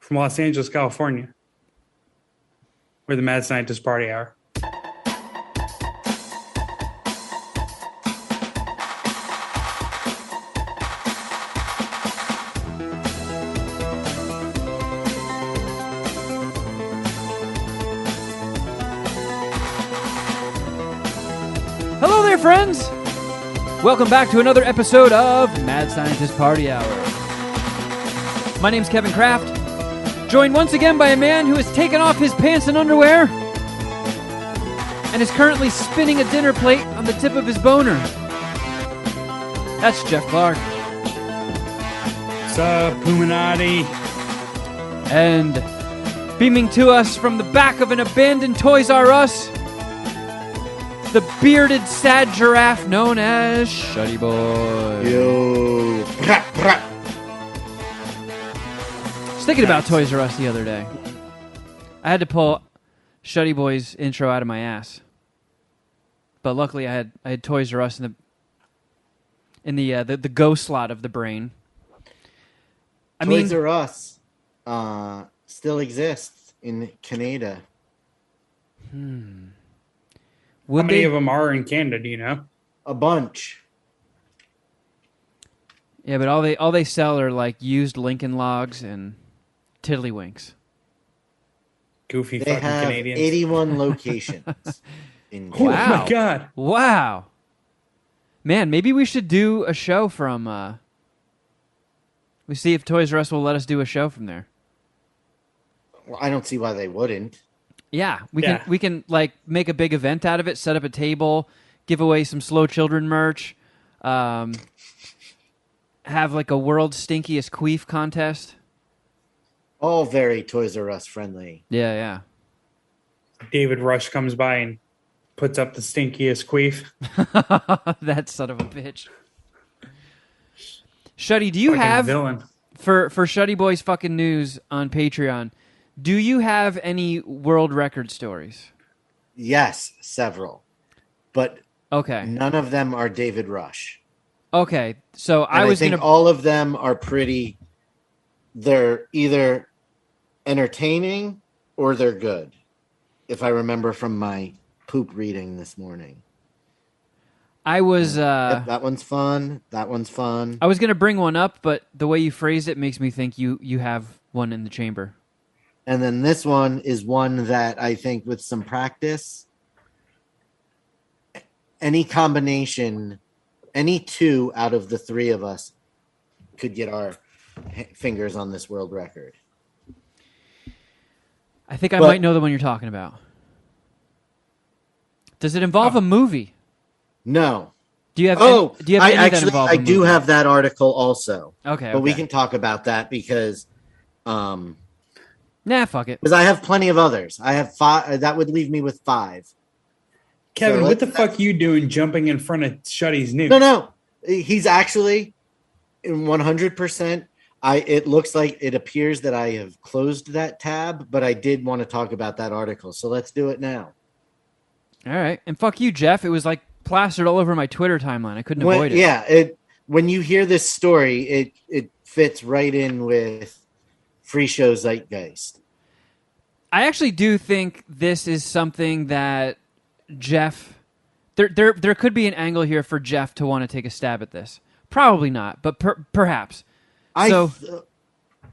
from Los Angeles, California. We're the Mad Scientist Party Hour. Hello there, friends! Welcome back to another episode of Mad Scientist Party Hour. My name's Kevin Kraft, joined once again by a man who has taken off his pants and underwear and is currently spinning a dinner plate on the tip of his boner. That's Jeff Clark. What's up, Puminati? And beaming to us from the back of an abandoned Toys R Us, the bearded sad giraffe known as Shuddy Boy. Yo. I was thinking about Toys R Us the other day. I had to pull Shuddy Boy's intro out of my ass, but luckily I had Toys R Us in the go slot of the brain. Toys R Us still exists in Canada. How many of them are in Canada, do you know? A bunch. Yeah, but all they sell are like used Lincoln Logs and Tiddlywinks. Goofy They fucking have Canadians. 81 locations. In Oh Canada. my god. Wow. Man, maybe we should do a show from... we see if Toys R Us will let us do a show from there. Well, I don't see why they wouldn't. Yeah, we can like make a big event out of it, set up a table, give away some Slow Children merch, have like a world's stinkiest queef contest. All very Toys R Us friendly. Yeah. David Rush comes by and puts up the stinkiest queef. That son of a bitch. Shuddy, do you Fucking have villain. for Shuddy Boy's fucking news on Patreon? Do you have any world record stories? Yes, several. But Okay. none of them are David Rush. Okay. So And I think all of them are pretty... They're either entertaining or they're good. If I remember from my poop reading this morning. I was Yep, that one's fun. That one's fun. I was going to bring one up, but the way you phrased it makes me think you have one in the chamber. And then this one is one that I think with some practice, any combination, any two out of the three of us could get our fingers on this world record. I think I might know the one you're talking about. Does it involve a movie? No. Do you have? Oh, do you have any that actually, involve I a do movie? have that article also. Okay, But we okay. can talk about that because Nah, fuck it. I have plenty of others. I have five. That would leave me with five. Kevin, So what the fuck you doing jumping in front of Shuddy's news? No. He's actually in 100%. It appears that I have closed that tab, but I did want to talk about that article. So let's do it now. All right, and fuck you, Jeff. It was like plastered all over my Twitter timeline. I couldn't avoid it. Yeah, when you hear this story, it fits right in with Free Show Zeitgeist. I actually do think this is something that Jeff. There could be an angle here for Jeff to want to take a stab at this. Probably not, but perhaps.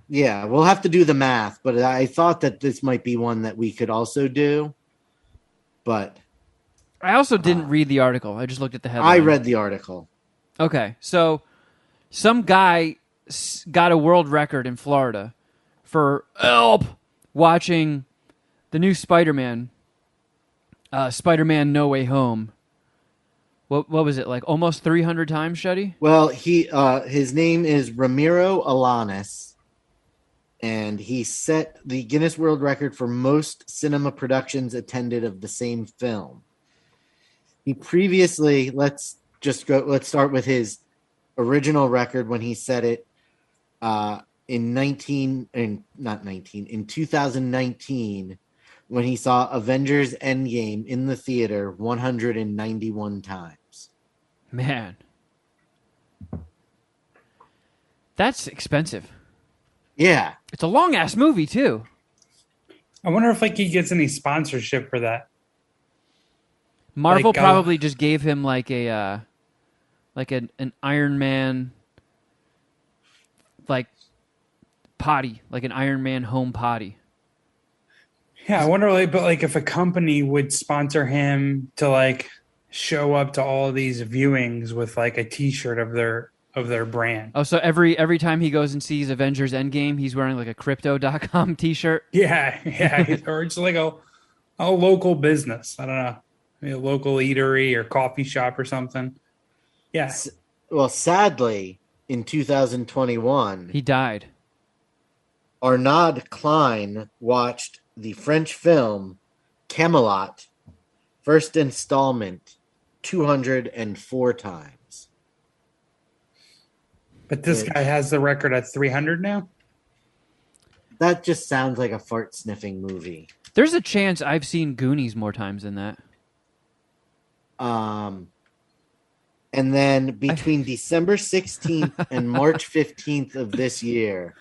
Yeah, we'll have to do the math, but I thought that this might be one that we could also do. But I also didn't read the article. I just looked at the headline. I read the article. Okay, so some guy got a world record in Florida for watching the new Spider-Man, Spider-Man No Way Home. What was it, like almost 300 times, Shuddy? Well, his name is Ramiro Alanis, and he set the Guinness World Record for most cinema productions attended of the same film. He previously, let's start with his original record when he set it in 2019 when he saw Avengers Endgame in the theater 191 times. Man. That's expensive. Yeah. It's a long ass movie too. I wonder if like he gets any sponsorship for that. Marvel Like, probably just gave him like a an Iron Man like potty, like an Iron Man home potty. yeah, I wonder like, but like if a company would sponsor him to like show up to all of these viewings with like a T-shirt of their brand. Oh, so every time he goes and sees Avengers Endgame, he's wearing like a crypto.com t-shirt. Yeah, yeah, or it's like a local business. I don't know, maybe a local eatery or coffee shop or something. Yeah, Well, sadly, in 2021, He died. Arnaud Klein watched the French film Camelot, first installment, 204 times. but this guy has the record at 300 now. That just sounds like a fart sniffing movie. There's a chance I've seen Goonies more times than that. And then between December 16th and March 15th of this year,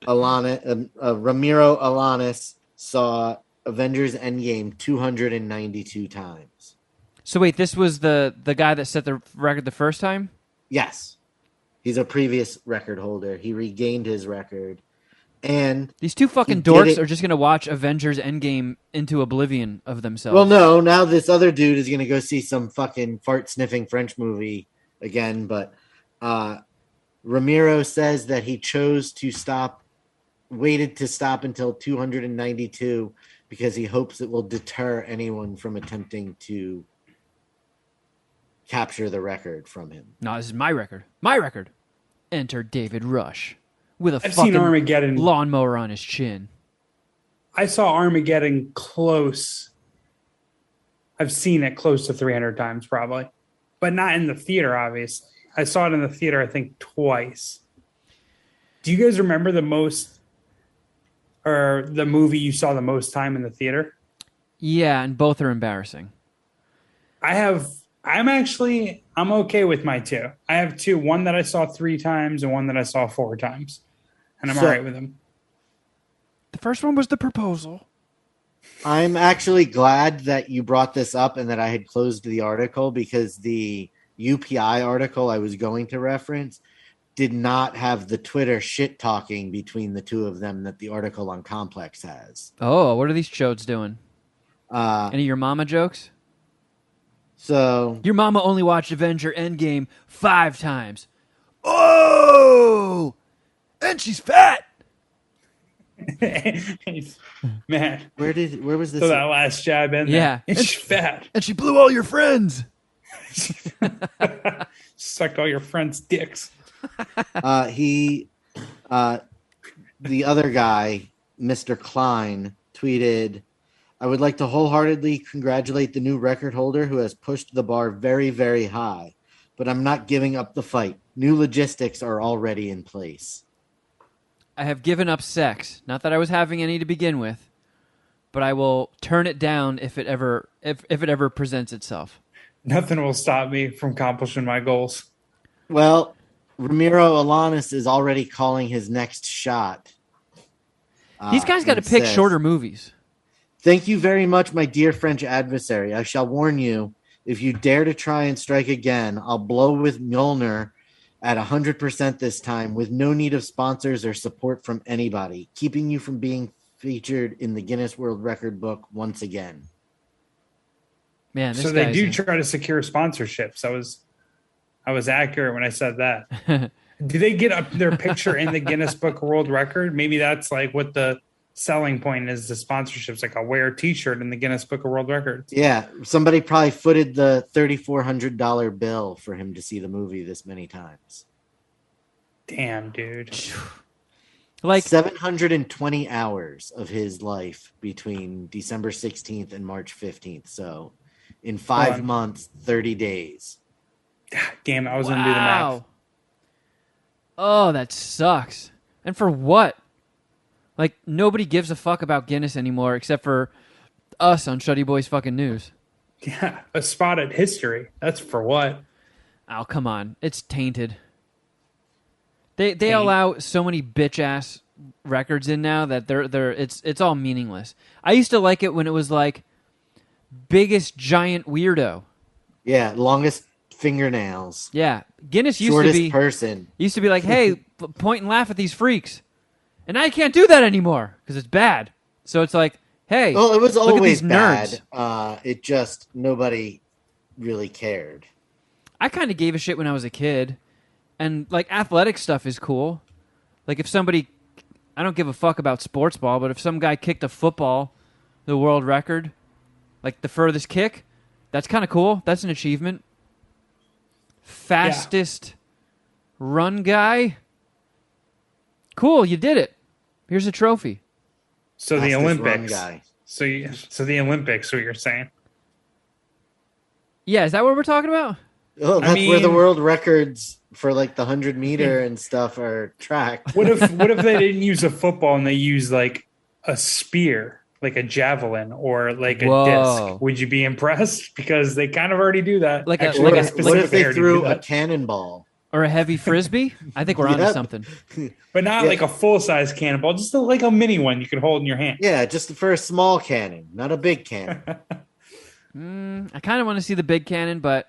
Ramiro Alanis saw Avengers Endgame 292 times. So wait, this was the guy that set the record the first time? Yes. He's a previous record holder. He regained his record. And These two fucking dorks are just going to watch Avengers Endgame into oblivion of themselves. well, no, now this other dude is going to go see some fucking fart sniffing French movie again. But Ramiro says that he waited to stop until 292 because he hopes it will deter anyone from attempting to capture the record from him. No, this is my record. My record. Enter David Rush with a I've seen fucking Armageddon. lawnmower on his chin. I saw Armageddon close. I've seen it close to 300 times probably, but not in the theater, obviously. I saw it in the theater, I think, twice. Do you guys remember the movie you saw the most time in the theater? Yeah, and both are embarrassing. I'm okay with my two. I have two, one that I saw 3 times and one that I saw 4 times. And I'm all right with them. The first one was The Proposal. I'm actually glad that you brought this up and that I had closed the article because the UPI article I was going to reference did not have the Twitter shit talking between the two of them that the article on Complex has. Oh, what are these chodes doing? Any of your mama jokes? So Your mama only watched Avenger Endgame 5 times. Oh! And she's fat! Man, where was this? so that last jab in there. Yeah. It's fat. And she blew all your friends! Sucked all your friends' dicks. The other guy, Mr. Klein, tweeted, I would like to wholeheartedly congratulate the new record holder who has pushed the bar very, very high, but I'm not giving up the fight. New logistics are already in place. I have given up sex. Not that I was having any to begin with, but I will turn it down if it ever presents itself. Nothing will stop me from accomplishing my goals. Well, Ramiro Alanis is already calling his next shot. These guys got to pick shorter movies. Thank you very much, my dear French adversary. I shall warn you, if you dare to try and strike again, I'll blow with Mjolnir at 100% this time, with no need of sponsors or support from anybody, keeping you from being featured in the Guinness World Record book once again. Man, this so they do try to secure sponsorships. I was accurate when I said that. Do they get up their picture in the Guinness Book of World Record? Maybe that's like what the selling point is, the sponsorships. Like I'll wear a t-shirt in the Guinness Book of World Records. Yeah, somebody probably footed the $3,400 bill for him to see the movie this many times. Damn, dude. Like 720 hours of his life between December 16th and March 15th. So in 5 months, 30 days. Damn, I was going to do the math. Oh, that sucks. And for what? Like, nobody gives a fuck about Guinness anymore except for us on Shuddy Boys fucking News. Yeah, a spot at history. That's for what? Oh, come on. It's tainted. They allow so many bitch ass records in now that it's all meaningless. I used to like it when it was like biggest giant weirdo. Yeah, longest fingernails. Yeah, Guinness Shortest person. used to be like, hey, point and laugh at these freaks, and now you can't do that anymore because it's bad. So it's like, hey, Well, it was look at always these nerds. bad. It just nobody really cared. I kind of gave a shit when I was a kid, and like athletic stuff is cool. Like if somebody, I don't give a fuck about sports ball, but if some guy kicked a football, the world record, like the furthest kick, that's kind of cool. That's an achievement. Fastest run guy, cool, you did it. Here's a trophy. So the Fastest run Olympics. guy. So the Olympics, what you're saying? Yeah, is that what we're talking about? Oh, that's where the mean- world records for like the 100-meter and stuff are tracked. What if they didn't use a football and they used like a spear, like a javelin or like a Whoa. disc? Would you be impressed? Because they kind of already do that. Like a- Actually, like they a- What specifically if they already threw do a that. cannonball? Or a heavy frisbee? I think we're onto Yep. something. But not Yeah. like a full size cannonball, just like a mini one you could hold in your hand. Yeah, just for a small cannon, not a big cannon. I kind of want to see the big cannon, but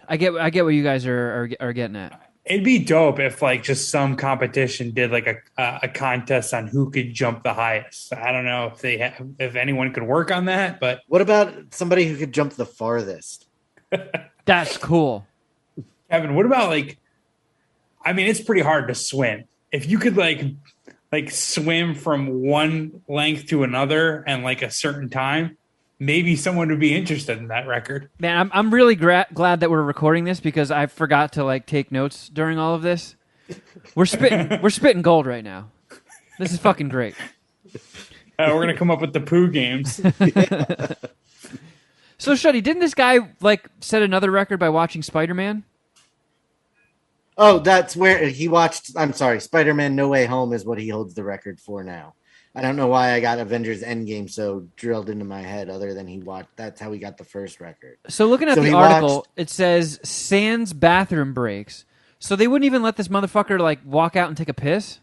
I get what you guys are getting at. It'd be dope if like just some competition did like a contest on who could jump the highest. I don't know if if anyone could work on that, but What about somebody who could jump the farthest? That's cool. Kevin, what about like? I mean, it's pretty hard to swim. If you could like swim from one length to another and like a certain time, maybe someone would be interested in that record. Man, I'm really glad that we're recording this because I forgot to like take notes during all of this. We're spitting gold right now. This is fucking great. We're gonna come up with the poo games. So, Shuddy, didn't this guy like set another record by watching Spider-Man? Oh, that's where he watched. I'm sorry, Spider-Man: No Way Home is what he holds the record for now. I don't know why I got Avengers Endgame so drilled into my head. Other than he watched, that's how he got the first record. So, looking at So the he article, watched- it says sans bathroom breaks. So they wouldn't even let this motherfucker like walk out and take a piss.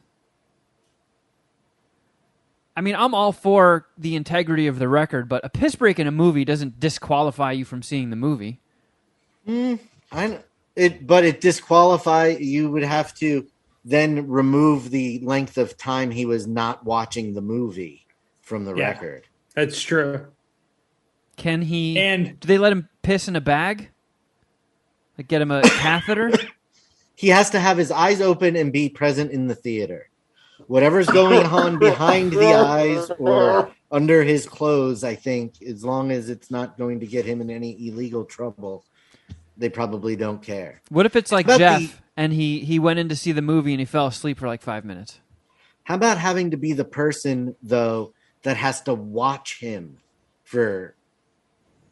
I mean, I'm all for the integrity of the record, but a piss break in a movie doesn't disqualify you from seeing the movie. But it disqualify. You would have to then remove the length of time he was not watching the movie from the Yeah. record. That's true. Can he? And do they let him piss in a bag? Like get him a catheter? He has to have his eyes open and be present in the theater. Whatever's going on behind the eyes or under his clothes, I think, as long as it's not going to get him in any illegal trouble, they probably don't care. What if it's like How about Jeff and he went in to see the movie and he fell asleep for like 5 minutes? How about having to be the person, though, that has to watch him for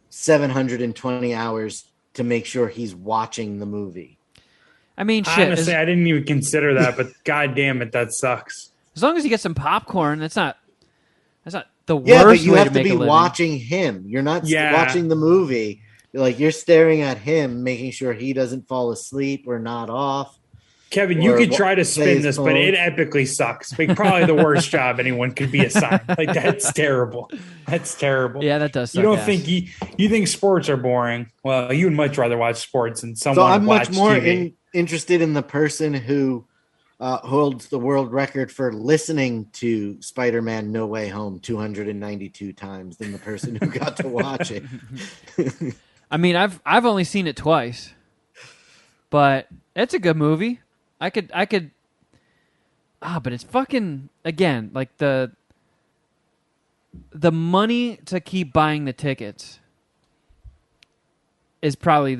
720 hours to make sure he's watching the movie? I mean, shit. honestly, I didn't even consider that, but god damn it, that sucks. As long as you get some popcorn, that's not the worst Yeah, but you way have to to make be a living. watching him. You're not Yeah. watching the movie. Like, you're staring at him, making sure he doesn't fall asleep or nod off. Kevin, you Or could try to play spin his this, but phone. it epically sucks. Like probably the worst job anyone could be assigned. Like that's terrible. That's terrible. Yeah, that does suck You don't ass. think you think sports are boring? Well, you would much rather watch sports than someone So I'm watch much more TV. interested in the person who holds the world record for listening to Spider-Man: No Way Home 292 times than the person who got to watch it. I mean, I've only seen it twice, but it's a good movie. I could. But it's fucking again like the money to keep buying the tickets is probably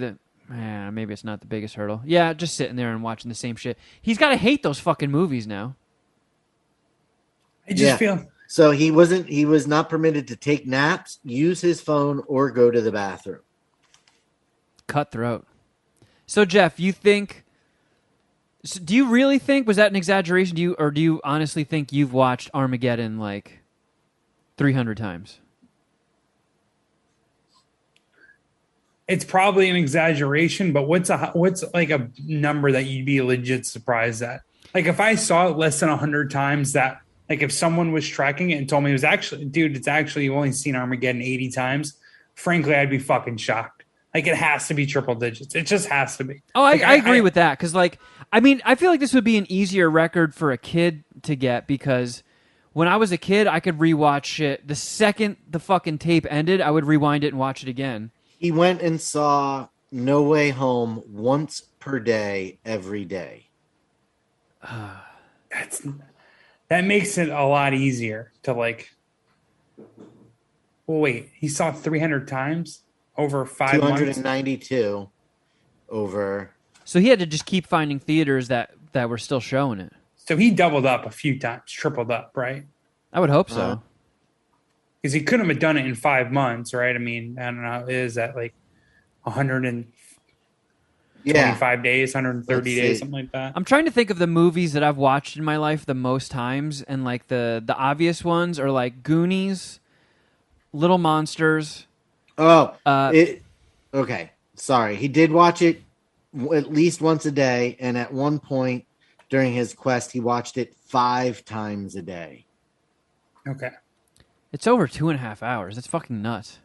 maybe it's not the biggest hurdle. Yeah, just sitting there and watching the same shit. He's got to hate those fucking movies now. I just Yeah. feel So he was not permitted to take naps, use his phone, or go to the bathroom. Cutthroat. So Jeff, you think? Do you really think was that an exaggeration? Do you honestly think you've watched Armageddon like 300 times? it's probably an exaggeration, but what's like a number that you'd be legit surprised at? Like if I saw it less than 100 times, that like if someone was tracking it and told me it was actually, dude, it's actually you've only seen Armageddon 80 times. Frankly, I'd be fucking shocked. Like it has to be triple digits. It just has to be. Oh, Like, I agree with that because, like, I mean, I feel like this would be an easier record for a kid to get because when I was a kid, I could rewatch shit. The second the fucking tape ended, I would rewind it and watch it again. He went and saw No Way Home once per day, every day. That makes it a lot easier to like. Well, wait, he saw 300 times over 5 months. 292 over. So he had to just keep finding theaters that were still showing it. So he doubled up a few times, tripled up, right? I would hope so. Because he couldn't have done it in 5 months, right? I mean, I don't know. Is that like 125 days, 130 days, something like that? I'm trying to think of the movies that I've watched in my life the most times, and like the obvious ones are like Goonies, Little Monsters. Okay. Sorry. He did watch it at least once a day, and at one point during his quest, he watched it 5 times a day. Okay. It's over 2.5 hours. That's fucking nuts.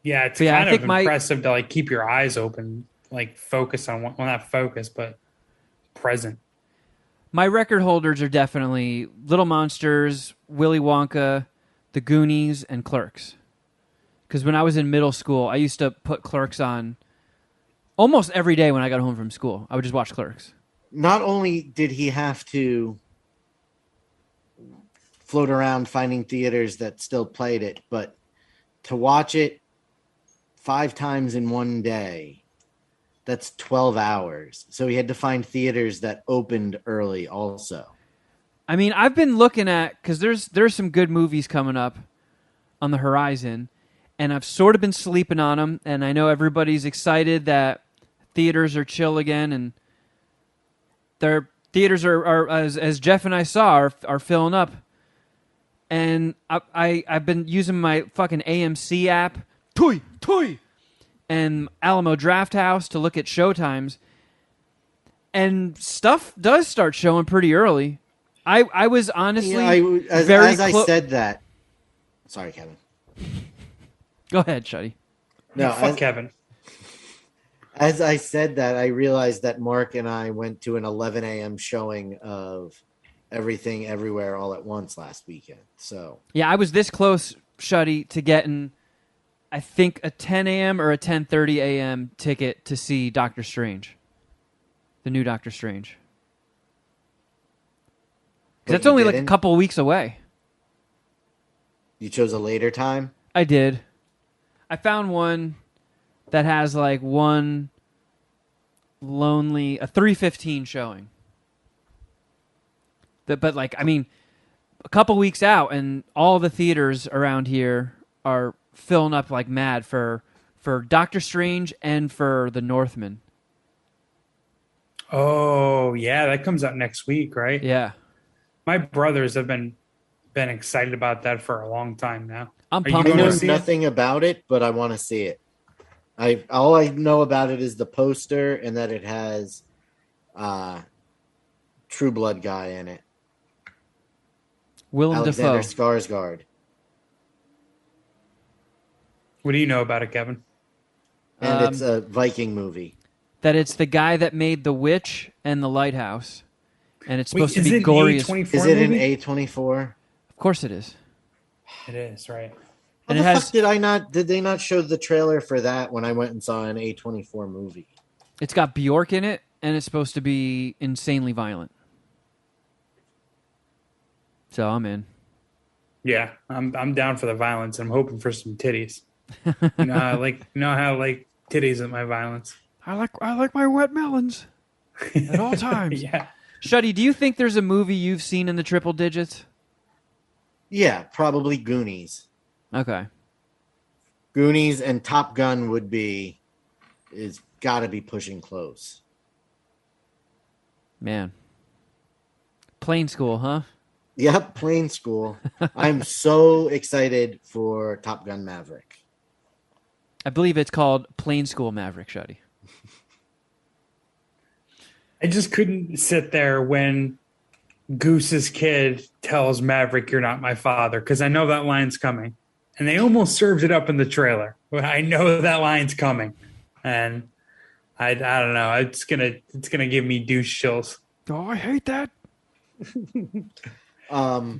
Yeah, it's kind of impressive to like keep your eyes open, like focus on well, not focus, but present. My record holders are definitely Little Monsters, Willy Wonka, The Goonies, and Clerks. Because when I was in middle school, I used to put Clerks on almost every day when I got home from school. I would just watch Clerks. Not only did he have to float around finding theaters that still played it, but to watch it 5 times in one day, that's 12 hours. So he had to find theaters that opened early also. I mean, I've been looking at, because there's some good movies coming up on the horizon, and I've sort of been sleeping on them, and I know everybody's excited that theaters are chill again, and their theaters are as Jeff and I saw, are filling up. And I've been using my fucking AMC app, Toy, and Alamo Drafthouse to look at showtimes, and stuff does start showing pretty early. I was honestly I said that. Sorry, Kevin. Go ahead, Shuddy. No, fuck Kevin. As I said that, I realized that Mark and I went to an 11 a.m. showing of Everything Everywhere All at Once last weekend. So yeah, I was this close, Shuddy, to getting, I think, a 10 a.m. or a 10:30 a.m. ticket to see Doctor Strange, the new Doctor Strange. Because that's only like a couple weeks away. You chose a later time? I did. I found one that has like one a 3:15 showing. But like, I mean, a couple weeks out, and all the theaters around here are filling up like mad for Doctor Strange and for The Northman. Oh yeah, that comes out next week, right? Yeah, my brothers have been excited about that for a long time now. I'm pumped. I know nothing about it, but I want to see it. All I know about it is the poster and that it has True Blood guy in it. Willem Alexander Dafoe. Skarsgård. What do you know about it, Kevin? And it's a Viking movie. That it's the guy that made The Witch and The Lighthouse. And it's supposed to be gory. Is it an A24? Of course it is. It is, right. And did they not show the trailer for that when I went and saw an A24 movie? It's got Bjork in it, and it's supposed to be insanely violent. So I'm in. Yeah, I'm down for the violence. I'm hoping for some titties. You know how I like titties at my violence. I like my wet melons at all times. Yeah. Shuddy, do you think there's a movie you've seen in the triple digits? Yeah, probably Goonies. Okay. Goonies and Top Gun is got to be pushing close. Man. Plane School, huh? Yep, Plane School. I'm so excited for Top Gun Maverick. I believe it's called Plain School Maverick, Shuddy. I just couldn't sit there when Goose's kid tells Maverick, "You're not my father," because I know that line's coming. And they almost served it up in the trailer. But I know that line's coming. And I don't know. It's gonna give me douche chills. Oh, I hate that. I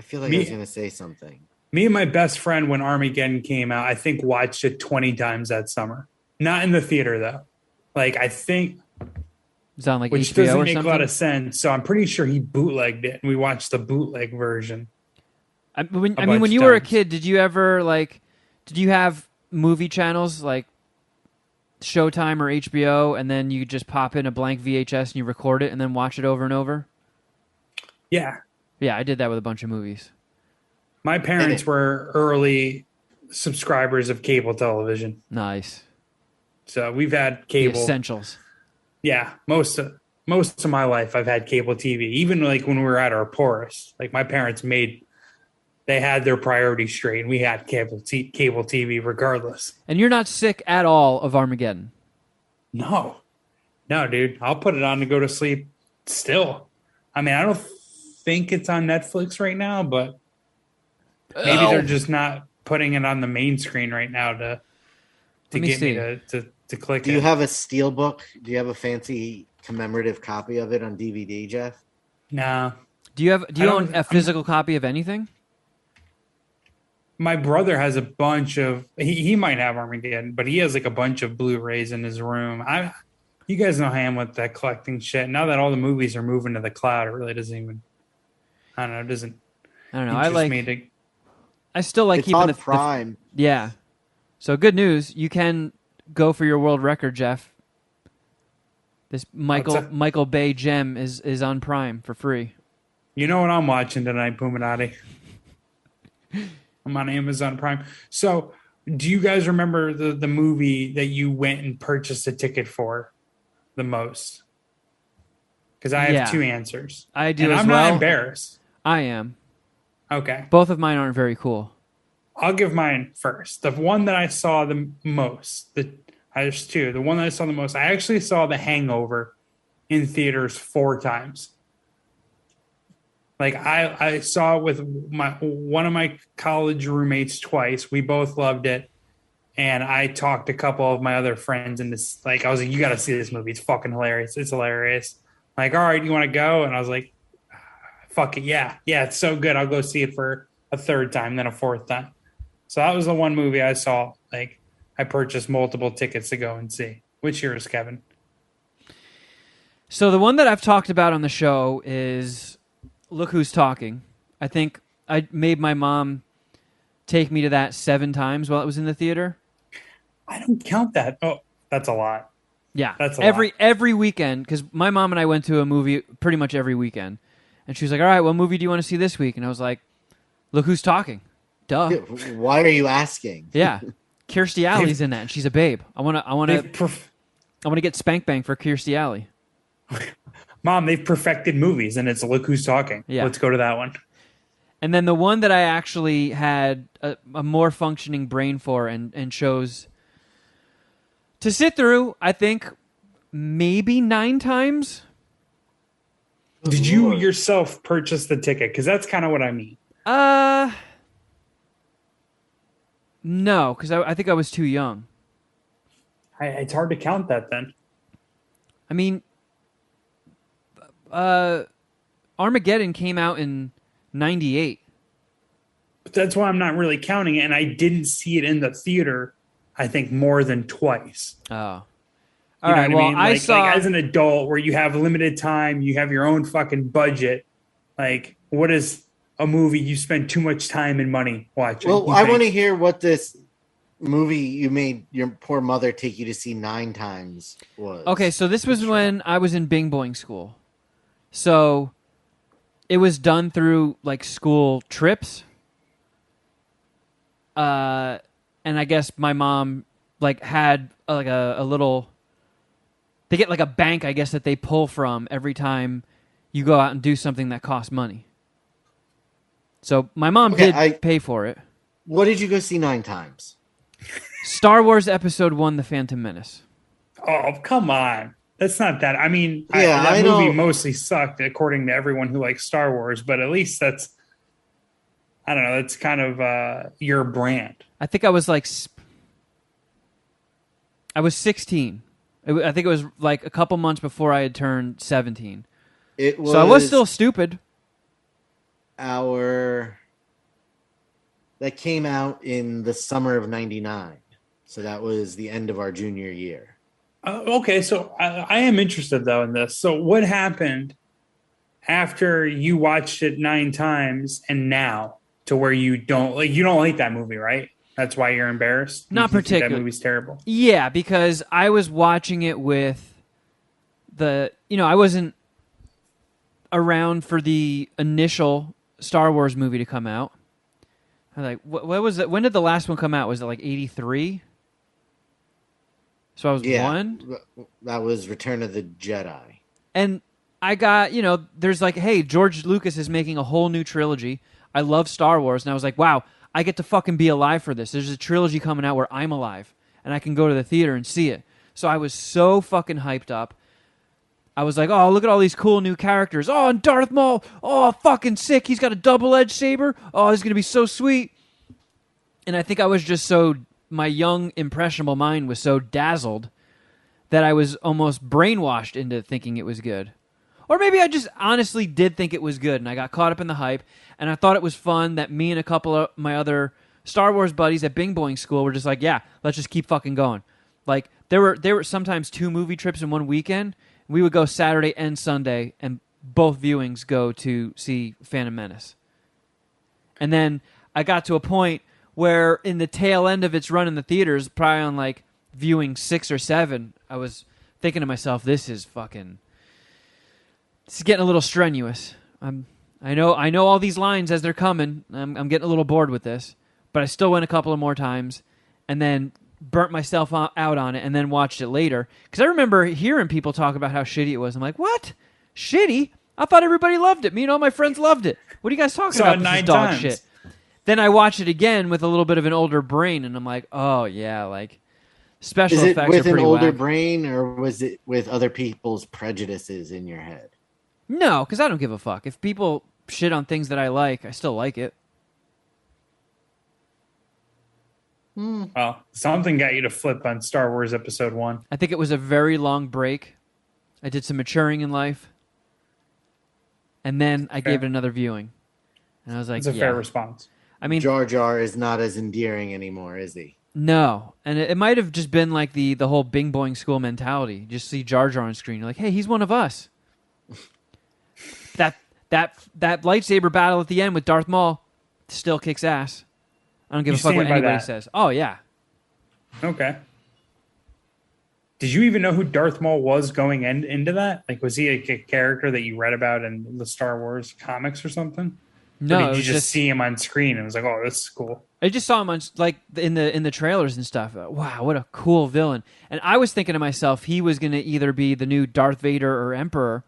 feel like I was gonna say something. Me and my best friend, when Armageddon came out, I think watched it 20 times that summer. Not in the theater though. Like I think, Is that on like which HBO doesn't or make something? a lot of sense. So I'm pretty sure he bootlegged it, and we watched the bootleg version. When bunch you of were a times. kid, did you have movie channels like Showtime or HBO, and then you just pop in a blank VHS and you record it and then watch it over and over? Yeah, Yeah, I did that with a bunch of movies. my parents were early subscribers of cable television, Nice. so we've had The cable. essentials. Yeah, most of my life I've had cable TV. Even like when we were at our poorest, like my parents they had their priorities straight, and we had cable TV regardless. And you're not sick at all of Armageddon. No, dude, I'll put it on to go to sleep. Still, I mean, I don't think it's on Netflix right now, but maybe they're just not putting it on the main screen right now to Let me get see. me to click Do it. you have a steelbook? Do you have a fancy commemorative copy of it on DVD, Jeff? No. Do you own a I'm- physical copy of anything? My brother has a bunch of. He might have Armageddon, but he has like a bunch of Blu-rays in his room. You guys know how I am with that collecting shit. Now that all the movies are moving to the cloud, it really doesn't even. I don't know. It doesn't. I don't know. interest me to. I still like It's keeping on the Prime. yeah. So good news, you can go for your world record, Jeff. This Michael Bay gem is on Prime for free. You know what I'm watching tonight, Puminati? I'm on Amazon Prime. So, do you guys remember the movie that you went and purchased a ticket for the most? Because I have Yeah. two answers. I do and as I'm well. not embarrassed. I am. Okay. Both of mine aren't very cool. I'll give mine first. The one that I saw the most, there's two. The one that I saw the most, I actually saw The Hangover in theaters 4 times. Like I saw it with one of my college roommates twice. We both loved it. And I talked a couple of my other friends into I was like, you got to see this movie. It's fucking hilarious. It's hilarious. Like, all right, you want to go? And I was like, fuck it. Yeah. Yeah. It's so good. I'll go see it for a 3rd time, then a 4th time. So that was the one movie I saw. Like I purchased multiple tickets to go and see. Which yours, Kevin? So the one that I've talked about on the show is Look Who's Talking. I think I made my mom take me to that 7 times while it was in the theater. I don't count that. Oh, that's a lot. Yeah, That's a every weekend, because my mom and I went to a movie pretty much every weekend, and she was like, "All right, what movie do you want to see this week?" And I was like, "Look Who's Talking." Duh. Why are you asking? Yeah, Kirstie Alley's in that, and she's a babe. I want to get spank bang for Kirstie Alley. Mom, they've perfected movies, and it's Look Who's Talking. Yeah. Let's go to that one. And then the one that I actually had a more functioning brain for and chose to sit through, I think maybe 9 times. Did you yourself purchase the ticket? Because that's kind of what I mean. No, because I think I was too young. It's hard to count that then. I mean, Armageddon came out in 98. But that's why I'm not really counting it. And I didn't see it in the theater, I think, more than twice. Oh. All You know right, what well, I mean? I saw... Like as an adult where you have limited time, you have your own fucking budget. Like, what is a movie you spend too much time and money watching? Well, I want to hear what this movie you made your poor mother take you to see 9 times was. Okay, so this was when I was in Boing school. So it was done through like school trips. And I guess my mom like had like a little, they get like a bank, I guess, that they pull from every time you go out and do something that costs money. So my mom did pay for it. What did you go see 9 times? Star Wars Episode 1, The Phantom Menace. Oh, come on. That's not that. I mean, Yeah, that I movie don't- mostly sucked, according to everyone who likes Star Wars, but at least that's, I don't know, that's kind of your brand. I think I was like, I was 16. I think it was like a couple months before I had turned 17. It was So I was still stupid. that came out in the summer of 99. So that was the end of our junior year. Okay, so I am interested though in this. So what happened after you watched it 9 times and now to where you don't like that movie, right? That's why you're embarrassed. Not You think particularly. That movie's terrible. Yeah, because I was watching it with I wasn't around for the initial Star Wars movie to come out. I was like, what was it? When did the last one come out? Was it like 83? So I was one. That was Return of the Jedi. And I got, there's like, hey, George Lucas is making a whole new trilogy. I love Star Wars. And I was like, wow, I get to fucking be alive for this. There's a trilogy coming out where I'm alive and I can go to the theater and see it. So I was so fucking hyped up. I was like, oh, look at all these cool new characters. Oh, and Darth Maul. Oh, fucking sick. He's got a double-edged saber. Oh, he's going to be so sweet. And I think I was just my young, impressionable mind was so dazzled that I was almost brainwashed into thinking it was good. Or maybe I just honestly did think it was good, and I got caught up in the hype, and I thought it was fun that me and a couple of my other Star Wars buddies at Boings school were just like, yeah, let's just keep fucking going. Like, there were sometimes 2 movie trips in one weekend. We would go Saturday and Sunday, and both viewings go to see Phantom Menace. And then I got to a point where in the tail end of its run in the theaters, probably on like viewing 6 or 7, I was thinking to myself, this is getting a little strenuous. I know all these lines as they're coming. I'm getting a little bored with this, but I still went a couple of more times, and then burnt myself out on it, and then watched it later. Because I remember hearing people talk about how shitty it was. I'm like, what? Shitty? I thought everybody loved it. Me and all my friends loved it. What are you guys talking about? This is dog shit. Then I watched it again with a little bit of an older brain, and I'm like, oh yeah, like special effects are pretty Is it with an older whack. brain, or was it with other people's prejudices in your head? No, because I don't give a fuck. If people shit on things that I like, I still like it. Well, something got you to flip on Star Wars Episode 1. I think it was a very long break. I did some maturing in life, and then I gave it another viewing, and I was like, That's a fair response. I mean, Jar Jar is not as endearing anymore, is he? no, and it might have just been like the whole Bing Boing school mentality. You just see Jar Jar on screen, you're like, hey, he's one of us. that lightsaber battle at the end with Darth Maul still kicks ass. I don't give a fuck what anybody says. Oh yeah. Okay. Did you even know who Darth Maul was going into that? Like, was he a character that you read about in the Star Wars comics or something? No, or did you just see him on screen and was like, oh, this is cool? I just saw him on like in the trailers and stuff. Wow, what a cool villain! And I was thinking to myself, he was going to either be the new Darth Vader or Emperor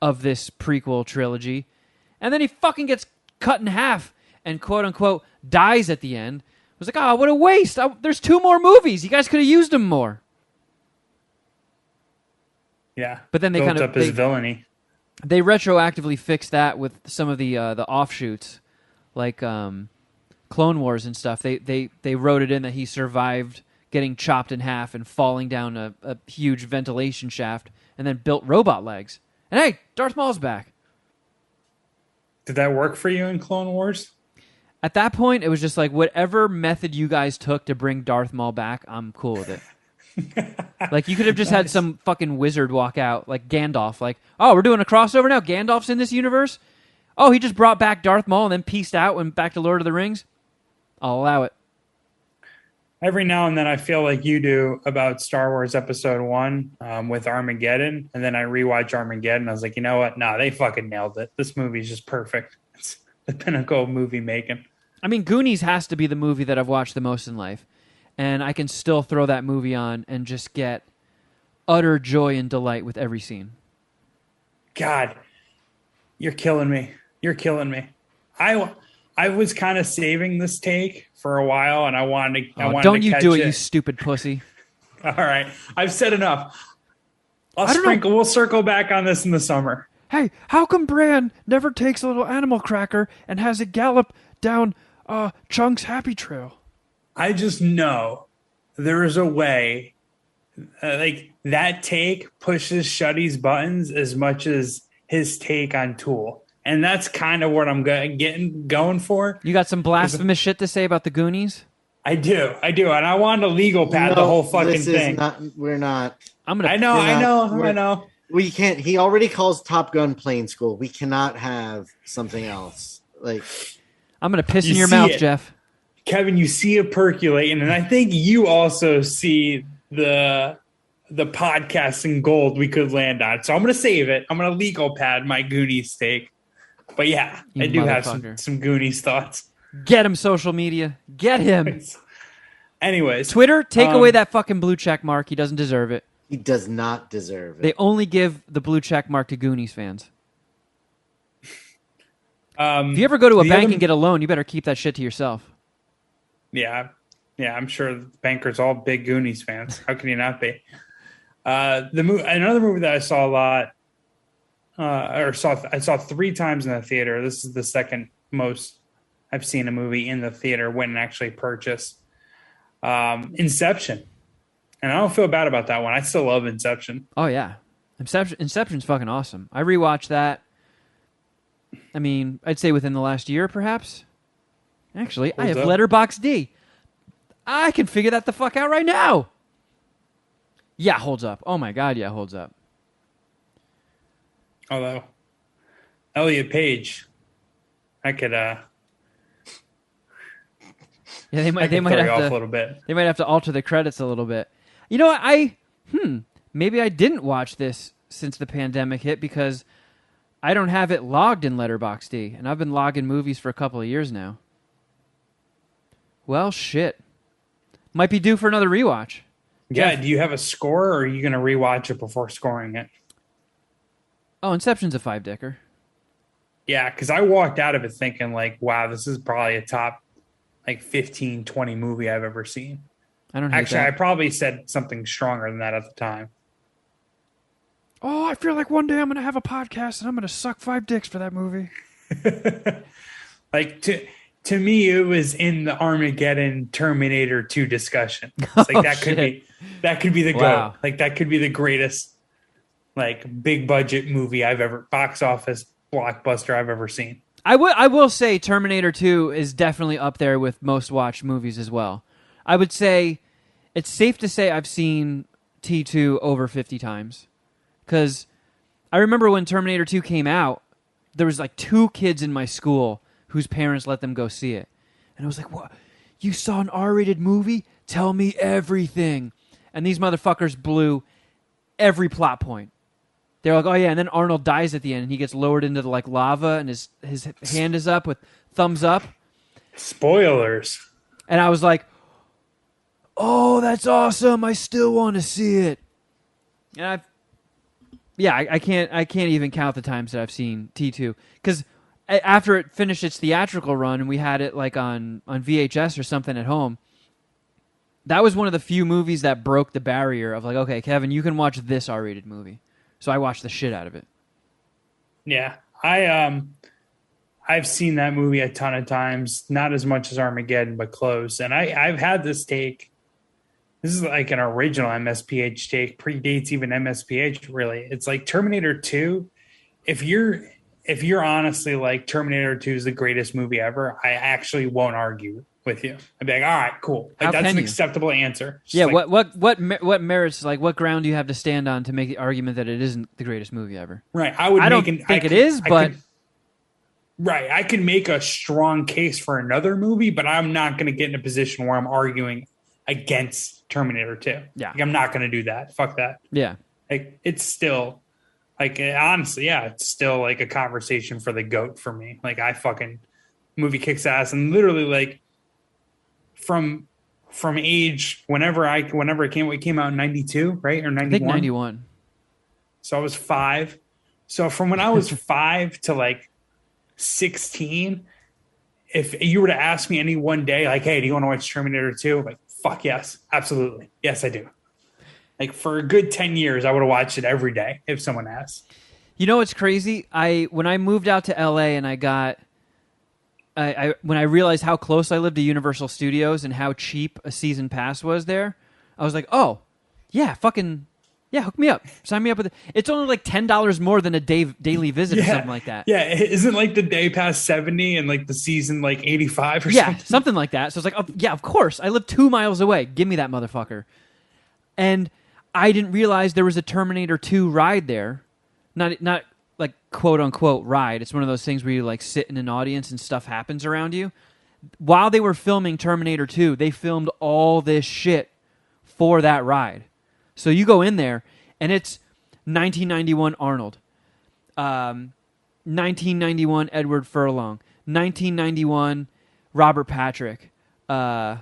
of this prequel trilogy, and then he fucking gets cut in half and quote unquote dies at the end. I was like, oh, what a waste! There's 2 more movies. You guys could have used him more. Yeah, But then they built kind of up his villainy. They retroactively fixed that with some of the offshoots, like Clone Wars and stuff. They wrote it in that he survived getting chopped in half and falling down a huge ventilation shaft, and then built robot legs. And hey, Darth Maul's back. Did that work for you in Clone Wars? At that point, it was just like, whatever method you guys took to bring Darth Maul back, I'm cool with it. Like, you could have just had some fucking wizard walk out, like Gandalf. Like, oh, we're doing a crossover now? Gandalf's in this universe? Oh, he just brought back Darth Maul and then pieced out and back to Lord of the Rings? I'll allow it. Every now and then I feel like you do about Star Wars Episode 1 with Armageddon. And then I rewatch Armageddon. I was like, you know what? Nah, they fucking nailed it. This movie's just perfect. It's the pinnacle of movie making. I mean, Goonies has to be the movie that I've watched the most in life. And I can still throw that movie on and just get utter joy and delight with every scene. God, you're killing me. You're killing me. I I was kind of saving this take for a while, and I wanted to. I wanted Don't to you catch do it, it. you stupid pussy. All right, I've said enough. I don't know. Sprinkle. We'll circle back on this in the summer. Hey, how come Bran never takes a little animal cracker and has it gallop down Chunk's happy trail? I just know there is a way. Like that take pushes Shuddy's buttons as much as his take on Tool, and that's kind of what I'm going for. You got some blasphemous shit to say about the Goonies? I do, and I want to legal pad the whole fucking thing. We're not. I'm gonna. I know. We can't. He already calls Top Gun Plane School. We cannot have something else. Like, I'm gonna piss in your mouth, Jeff. Kevin, you see it percolating, and I think you also see the podcasting gold we could land on. So I'm gonna save it. I'm gonna legal pad my Goonies take. But yeah, I do have some Goonies thoughts. Get him, social media. Get him. Anyways, Twitter, take away that fucking blue check mark. He doesn't deserve it. He does not deserve it. They only give the blue check mark to Goonies fans. If you ever go to a bank and get a loan, you better keep that shit to yourself. Yeah, I'm sure the bankers all big Goonies fans. How can you not be? Another movie that I saw a lot, I saw 3 times in the theater. This is the second most I've seen a movie in the theater when actually purchased. Inception, and I don't feel bad about that one. I still love Inception. Oh yeah, Inception's fucking awesome. I rewatched that. I mean, I'd say within the last year, perhaps. Actually, I have Letterboxd. I can figure that the fuck out right now. Yeah, holds up. Oh my god, yeah, holds up. Although Elliot Page, I could yeah, they might have to a little bit. They might have to alter the credits a little bit. You know what? Maybe I didn't watch this since the pandemic hit because I don't have it logged in Letterboxd, and I've been logging movies for a couple of years now. Well, shit. Might be due for another rewatch. Yeah, Jeff, do you have a score, or are you going to rewatch it before scoring it? Oh, Inception's a 5-dicker. Yeah, because I walked out of it thinking, like, wow, this is probably a top, 15, 20 movie I've ever seen. I don't hate Actually, that. I probably said something stronger than that at the time. Oh, I feel like one day I'm going to have a podcast and I'm going to suck 5 dicks for that movie. To me, it was in the Armageddon Terminator 2 discussion. It's like that could be the Wow. GOAT. Like that could be the greatest big budget movie box office blockbuster I've ever seen. I will say Terminator 2 is definitely up there with most watched movies as well. I would say it's safe to say I've seen T2 over 50 times. Because I remember when Terminator 2 came out, there was 2 kids in my school whose parents let them go see it. And I was like, what? You saw an R-rated movie? Tell me everything. And these motherfuckers blew every plot point. They're like, oh yeah, and then Arnold dies at the end and he gets lowered into the lava and his hand is up with thumbs up. Spoilers. And I was like, oh, that's awesome. I still want to see it. And I can't even count the times that I've seen T2 because after it finished its theatrical run and we had it on VHS or something at home, that was one of the few movies that broke the barrier of okay, Kevin, you can watch this R-rated movie. So I watched the shit out of it. Yeah, I've seen that movie a ton of times, not as much as Armageddon, but close. And I've had this take. This is an original MSPH take, predates even MSPH. Really, it's like Terminator 2. If you're honestly Terminator 2 is the greatest movie ever, I actually won't argue with you. I'd be like, all right, cool. That's an acceptable answer. Yeah. What merits? What ground do you have to stand on to make the argument that it isn't the greatest movie ever? Right. I don't think it is, but right. I can make a strong case for another movie, but I'm not going to get in a position where I'm arguing against Terminator 2. Yeah. I'm not going to do that. Fuck that. Yeah. It's still honestly, yeah, it's still a conversation for the GOAT for me. I fucking movie kicks ass, and literally from age whenever it came out in 92, right? Or 91. I think 91. So I was 5. So from when I was 5 to 16, if you were to ask me any one day, like, hey, do you want to watch Terminator 2? Like, fuck yes, absolutely. Yes, I do. Like for a good 10 years, I would have watched it every day if someone asked. You know what's crazy? When I moved out to LA and when I realized how close I lived to Universal Studios and how cheap a season pass was there, I was like, oh, yeah, hook me up. Sign me up with it. It's only like $10 more than a daily visit or something like that. Yeah, isn't like the day pass 70 and like the season like 85 or something? Yeah, something like that. So it's like, oh, yeah, of course. I live 2 miles away. Give me that motherfucker. And I didn't realize there was a Terminator 2 ride there. Not like quote unquote ride. It's one of those things where you like sit in an audience and stuff happens around you. While they were filming Terminator 2, they filmed all this shit for that ride. So you go in there, and it's 1991 Arnold, 1991 Edward Furlong, 1991 Robert Patrick. And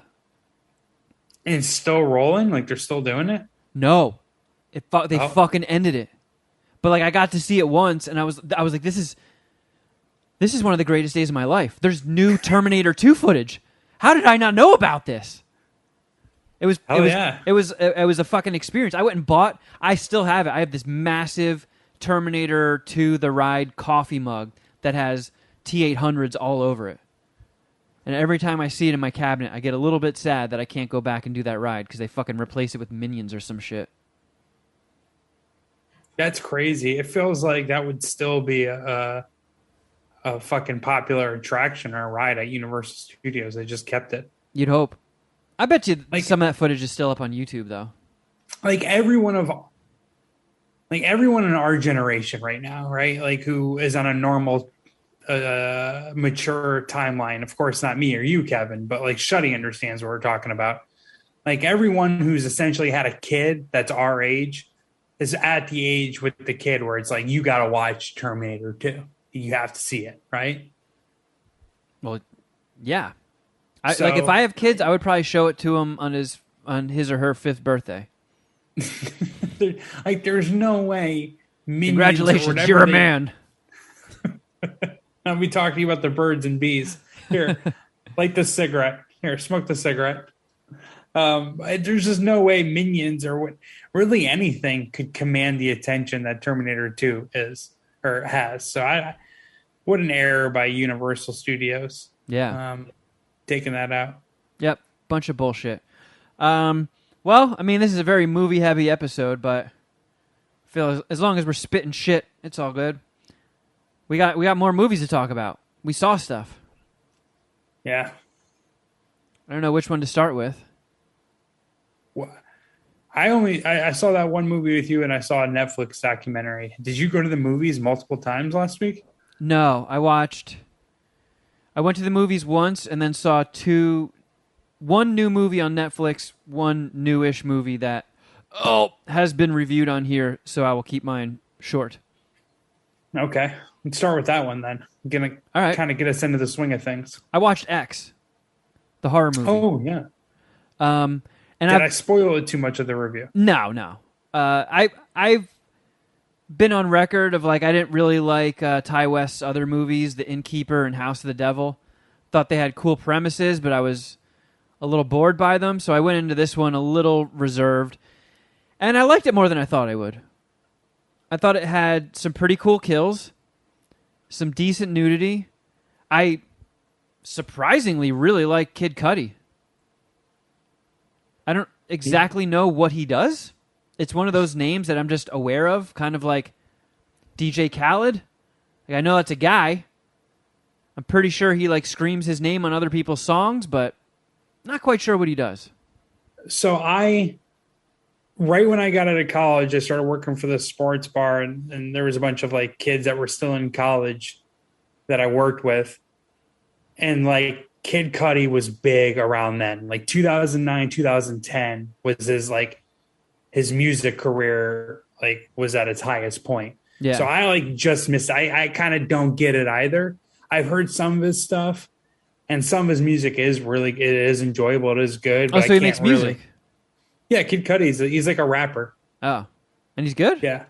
it's still rolling? Like they're still doing it? No. They fucking ended it. But like I got to see it once, and I was like, this is one of the greatest days of my life. There's new Terminator 2 footage. How did I not know about this? It was a fucking experience. I went and bought. I still have it. I have this massive Terminator 2 The Ride coffee mug that has T800s all over it. And every time I see it in my cabinet, I get a little bit sad that I can't go back and do that ride because they fucking replace it with Minions or some shit. That's crazy. It feels like that would still be a fucking popular attraction or a ride at Universal Studios. They just kept it. You'd hope. I bet you some of that footage is still up on YouTube, though. Like everyone in our generation right now, right? Like who is on a normal, mature timeline. Of course, not me or you, Kevin, but like Shuddy understands what we're talking about. Like everyone who's essentially had a kid that's our age is at the age with the kid where it's like, you got to watch Terminator 2. You have to see it, right? Well, yeah. Like if I have kids, I would probably show it to him on his or her 5th birthday. Like there's no way. Congratulations, you're a man. I'll be talking about the birds and bees. Here, light the cigarette. Here, smoke the cigarette. There's just no way Minions or really anything could command the attention that Terminator 2 is or has. So what an error by Universal Studios. Yeah. Taking that out. Yep. Bunch of bullshit. Well, I mean, this is a very movie-heavy episode, but I feel as long as we're spitting shit, it's all good. We got more movies to talk about. We saw stuff. Yeah. I don't know which one to start with. Well, I saw that one movie with you, and I saw a Netflix documentary. Did you go to the movies multiple times last week? No, I went to the movies once and then saw one new movie on Netflix, one newish movie that has been reviewed on here, so I will keep mine short. Okay. Let's start with that one then. I'm gonna kind of get us into the swing of things. I watched X, the horror movie. Oh yeah. And did I spoil it too much of the review? No. I've been on record of like I didn't really like Ty West's other movies, The Innkeeper and House of the Devil. Thought they had cool premises, but I was a little bored by them, so I went into this one a little reserved. And I liked it more than I thought I would. I thought it had some pretty cool kills, some decent nudity. I surprisingly really like Kid Cudi. I don't exactly know what he does. It's one of those names that I'm just aware of, kind of like DJ Khaled. Like I know that's a guy. I'm pretty sure he like screams his name on other people's songs, but not quite sure what he does. So right when I got out of college, I started working for the sports bar, and there was a bunch of like kids that were still in college that I worked with. And like Kid Cudi was big around then. Like 2009, 2010 was his music career like was at its highest point. Yeah. So I like just missed. I kind of don't get it either. I've heard some of his stuff, and some of his music is enjoyable. It is good. But so he makes music. Yeah, Kid Cudi. He's like a rapper. Oh, and he's good. Yeah,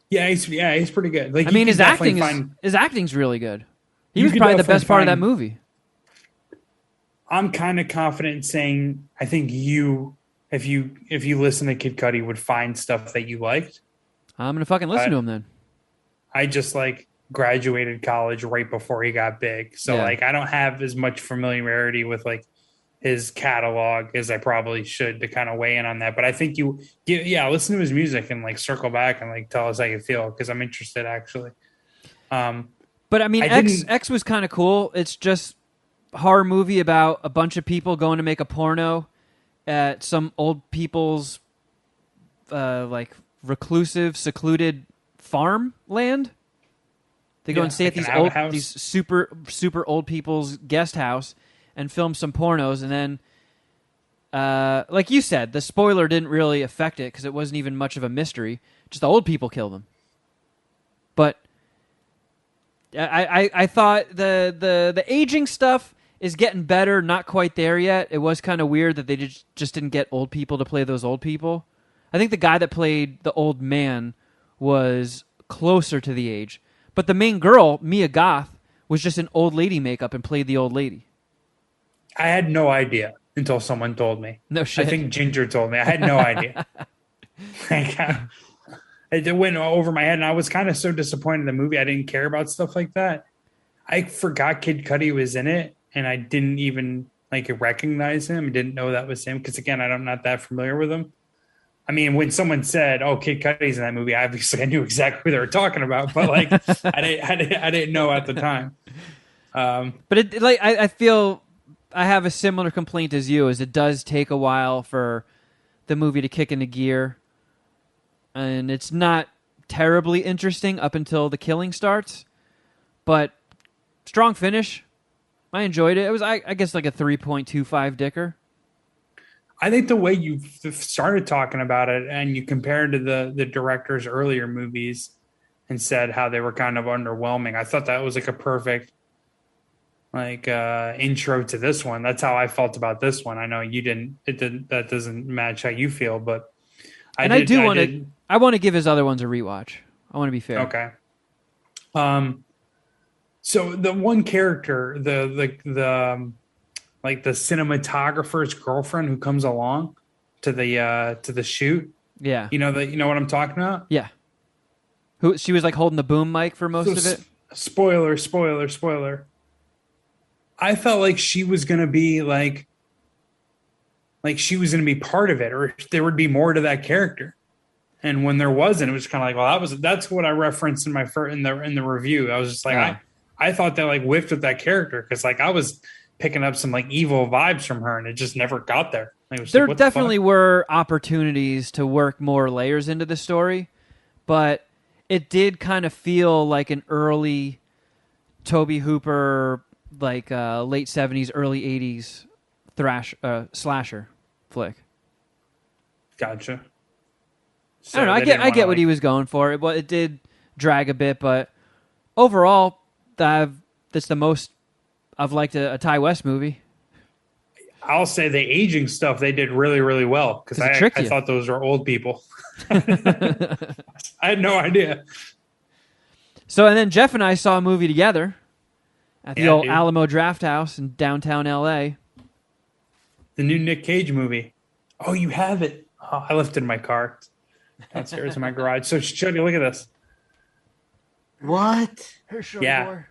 he's pretty good. Like I mean, his acting's really good. He was probably the best part of that movie. I'm kind of confident in saying I think if you listen to Kid Cudi would find stuff that you liked. I'm gonna fucking listen to But him then. I just like graduated college right before he got big. So Yeah. like I don't have as much familiarity with like his catalog as I probably should to kind of weigh in on that. But I think yeah, listen to his music and like circle back and like tell us how you feel because I'm interested actually. But I mean, I X didn't. X was kind of cool. It's just a horror movie about a bunch of people going to make a porno at some old people's like reclusive, secluded farm land. They go Yeah, and stay like at an outhouse. these super old people's guest house and film some pornos, and then, like you said, the spoiler didn't really affect it because it wasn't even much of a mystery. Just the old people kill them. But I thought the aging stuff is getting better. Not quite there yet. It was kind of weird that they just didn't get old people to play those old people. I think the guy that played the old man was closer to the age. But the main girl, Mia Goth, was just in old lady makeup and played the old lady. I had no idea until someone told me. No shit. I think Ginger told me. I had no idea. Like, it went over my head, and I was kind of so disappointed in the movie. I didn't care about stuff like that. I forgot Kid Cudi was in it, and I didn't even like recognize him. I didn't know that was him because, again, I'm not that familiar with him. I mean, when someone said, "Oh, Kid Cudi's in that movie," obviously I knew exactly who they were talking about, but like I didn't know at the time. But I feel I have a similar complaint as you, as it does take a while for the movie to kick into gear, and it's not terribly interesting up until the killing starts. But strong finish. I enjoyed it. It was, I guess, like a 3.25 dicker. I think the way you started talking about it and you compared to the director's earlier movies and said how they were kind of underwhelming, I thought that was like a perfect like intro to this one. That's how I felt about this one. I know you didn't. It didn't. That doesn't match how you feel, but I want to give his other ones a rewatch. I want to be fair. Okay. So the one character, the like the cinematographer's girlfriend who comes along to the shoot. Yeah. You know what I'm talking about? Yeah. Who she was like holding the boom mic for most of it. Spoiler. I felt like she was gonna be like she was gonna be part of it, or there would be more to that character. And when there wasn't, it was kind of like, well, that's what I referenced in my in the review. I was just like, I thought that like whiffed with that character because like I was picking up some like evil vibes from her, and it just never got there. There definitely were opportunities to work more layers into the story, but it did kind of feel like an early Tobe Hooper, like late 70s, early 80s slasher flick. Gotcha. So I don't know. I get what he was going for. It did drag a bit, but overall, that's the most I've liked a Ty West movie. I'll say the aging stuff they did really, really well because I thought those were old people. I had no idea. So, and then Jeff and I saw a movie together at the old Alamo Draft House in downtown L.A. The new Nick Cage movie. Oh, you have it. Oh, I left it in my car downstairs in my garage. So, Jody, look at this. What? Yeah.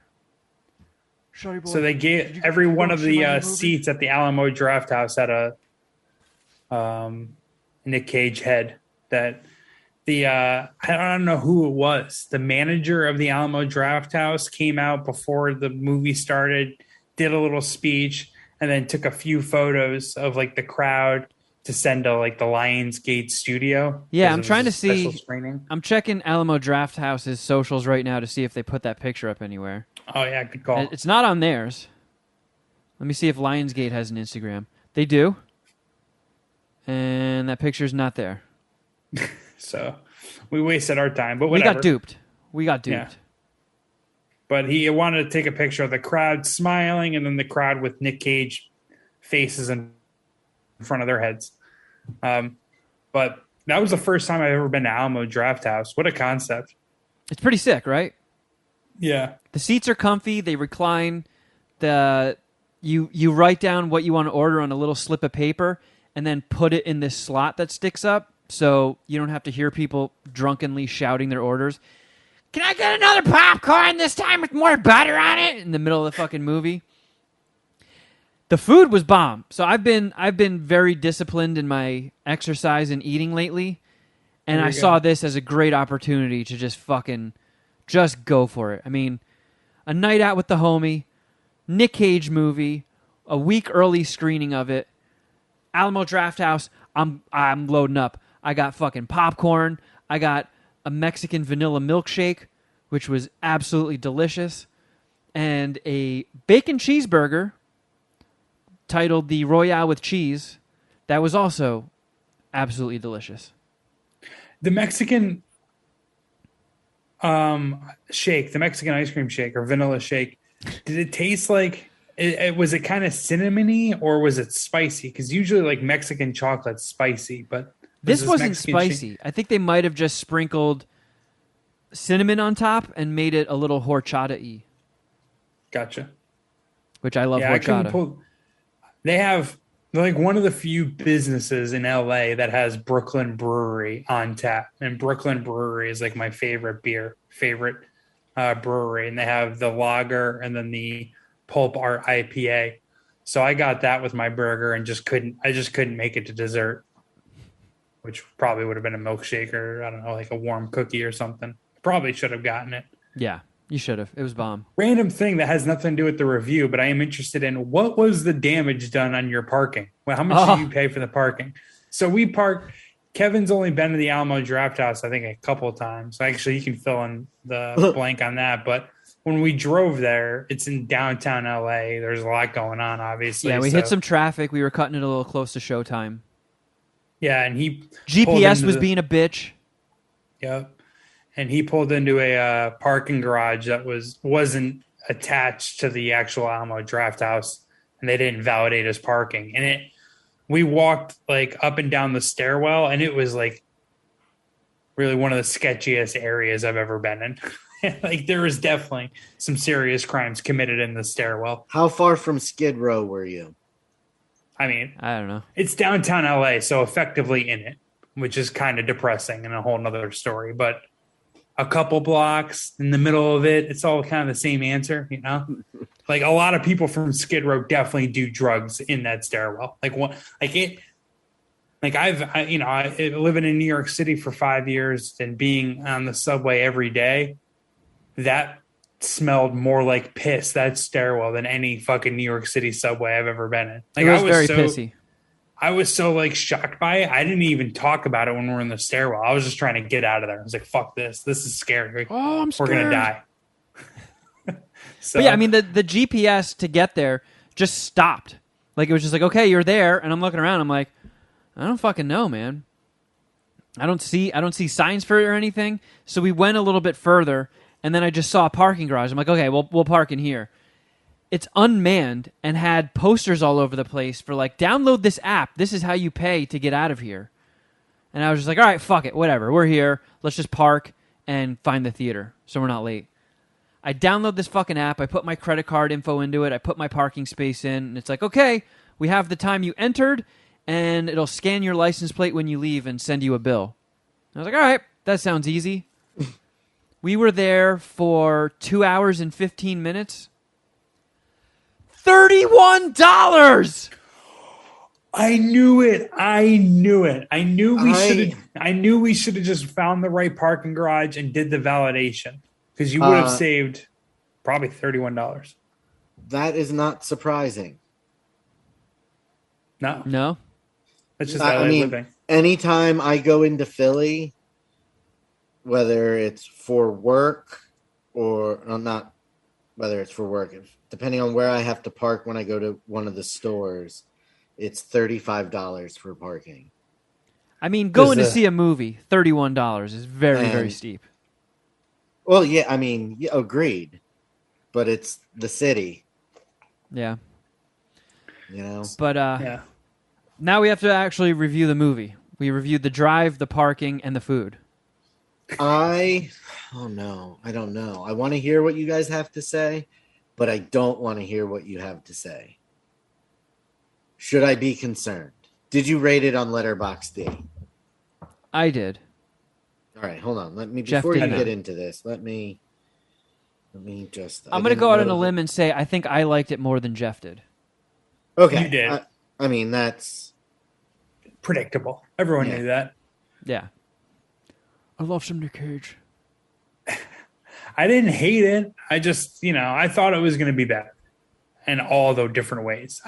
So they gave every one of the seats at the Alamo Draft House had a Nick Cage head. That I don't know who it was. The manager of the Alamo Draft House came out before the movie started, did a little speech, and then took a few photos of like the crowd to send to like the Lionsgate studio. Yeah, I'm trying to see. I'm checking Alamo Draft House's socials right now to see if they put that picture up anywhere. Oh, yeah, good call. It's not on theirs. Let me see if Lionsgate has an Instagram. They do. And that picture's not there. So we wasted our time, but whatever. We got duped. Yeah. But he wanted to take a picture of the crowd smiling and then the crowd with Nick Cage faces in front of their heads. But that was the first time I've ever been to Alamo Draft House. What a concept. It's pretty sick, right? Yeah. The seats are comfy. They recline. The you write down what you want to order on a little slip of paper and then put it in this slot that sticks up so you don't have to hear people drunkenly shouting their orders. Can I get another popcorn this time with more butter on it? In the middle of the fucking movie. The food was bomb. So I've been very disciplined in my exercise and eating lately, and I saw this as a great opportunity to just go for it. I mean, a night out with the homie, Nick Cage movie, a week early screening of it, Alamo Drafthouse. I'm loading up. I got fucking popcorn. I got a Mexican vanilla milkshake, which was absolutely delicious, and a bacon cheeseburger titled the Royale with Cheese. That was also absolutely delicious. The Mexican shake, the Mexican ice cream shake or vanilla shake, did it taste like was it kind of cinnamony or was it spicy? Because usually like Mexican chocolate's spicy, but this wasn't Mexican spicy. I think they might have just sprinkled cinnamon on top and made it a little horchata-y. Gotcha. Which I love horchata. They're like one of the few businesses in LA that has Brooklyn Brewery on tap. And Brooklyn Brewery is like my favorite brewery. And they have the lager and then the Pulp Art IPA. So I got that with my burger and just couldn't make it to dessert, which probably would have been a milkshake or I don't know, like a warm cookie or something. Probably should have gotten it. Yeah, you should have. It was bomb. Random thing that has nothing to do with the review, but I am interested in what was the damage done on your parking? Well, how much did you pay for the parking? So we parked. Kevin's only been to the Alamo Drafthouse, I think, a couple of times. Actually, you can fill in the blank on that. But when we drove there, it's in downtown LA. There's a lot going on, obviously. Yeah, we hit some traffic. We were cutting it a little close to showtime. Yeah, and GPS was being a bitch. Yep. And he pulled into a parking garage that wasn't attached to the actual Alamo Drafthouse, and they didn't validate his parking. And we walked like up and down the stairwell, and it was like really one of the sketchiest areas I've ever been in. Like there was definitely some serious crimes committed in the stairwell. How far from Skid Row were you? I mean, I don't know. It's downtown LA, so effectively in it, which is kind of depressing and a whole nother story. But a couple blocks in the middle of it, it's all kind of the same answer, you know? Like a lot of people from Skid Row definitely do drugs in that stairwell. Living in New York City for 5 years and being on the subway every day, that smelled more like piss, that stairwell, than any fucking New York City subway I've ever been in. Like, it was very pissy. I was so like shocked by it. I didn't even talk about it when we were in the stairwell. I was just trying to get out of there. I was like, fuck this. This is scary. Oh, I'm scared. We're going to die. But yeah, I mean, the GPS to get there just stopped. Like, it was just like, okay, you're there. And I'm looking around. I'm like, I don't fucking know, man. I don't see signs for it or anything. So we went a little bit further, and then I just saw a parking garage. I'm like, okay, we'll park in here. It's unmanned and had posters all over the place for like, download this app. This is how you pay to get out of here. And I was just like, all right, fuck it, whatever. We're here. Let's just park and find the theater so we're not late. I download this fucking app. I put my credit card info into it. I put my parking space in. And it's like, okay, we have the time you entered, and it'll scan your license plate when you leave and send you a bill. I was like, all right, that sounds easy. We were there for 2 hours and 15 minutes. $31. I knew it. I knew we should have just found the right parking garage and did the validation, because you would have saved probably $31. That is not surprising. No. That's just LA living. Anytime I go into Philly, whether it's for work or not, whether it's for work, depending on where I have to park when I go to one of the stores, it's $35 for parking. I mean, going to see a movie, $31 is very, very steep. Well, yeah, I mean, yeah, agreed. But it's the city. Yeah. You know? But now we have to actually review the movie. We reviewed the drive, the parking, and the food. I don't know. I want to hear what you guys have to say, but I don't want to hear what you have to say. Should I be concerned? Did you rate it on Letterboxd? I did. All right, hold on. Let me Jeff before you did not. get into this. Let me just. I'm going to go out on a limb and say I think I liked it more than Jeff did. Okay, You did. I mean, that's Predictable. Everyone knew that. Yeah. I love some Nick Cage. I didn't hate it. I just, I thought it was going to be bad in all the different ways.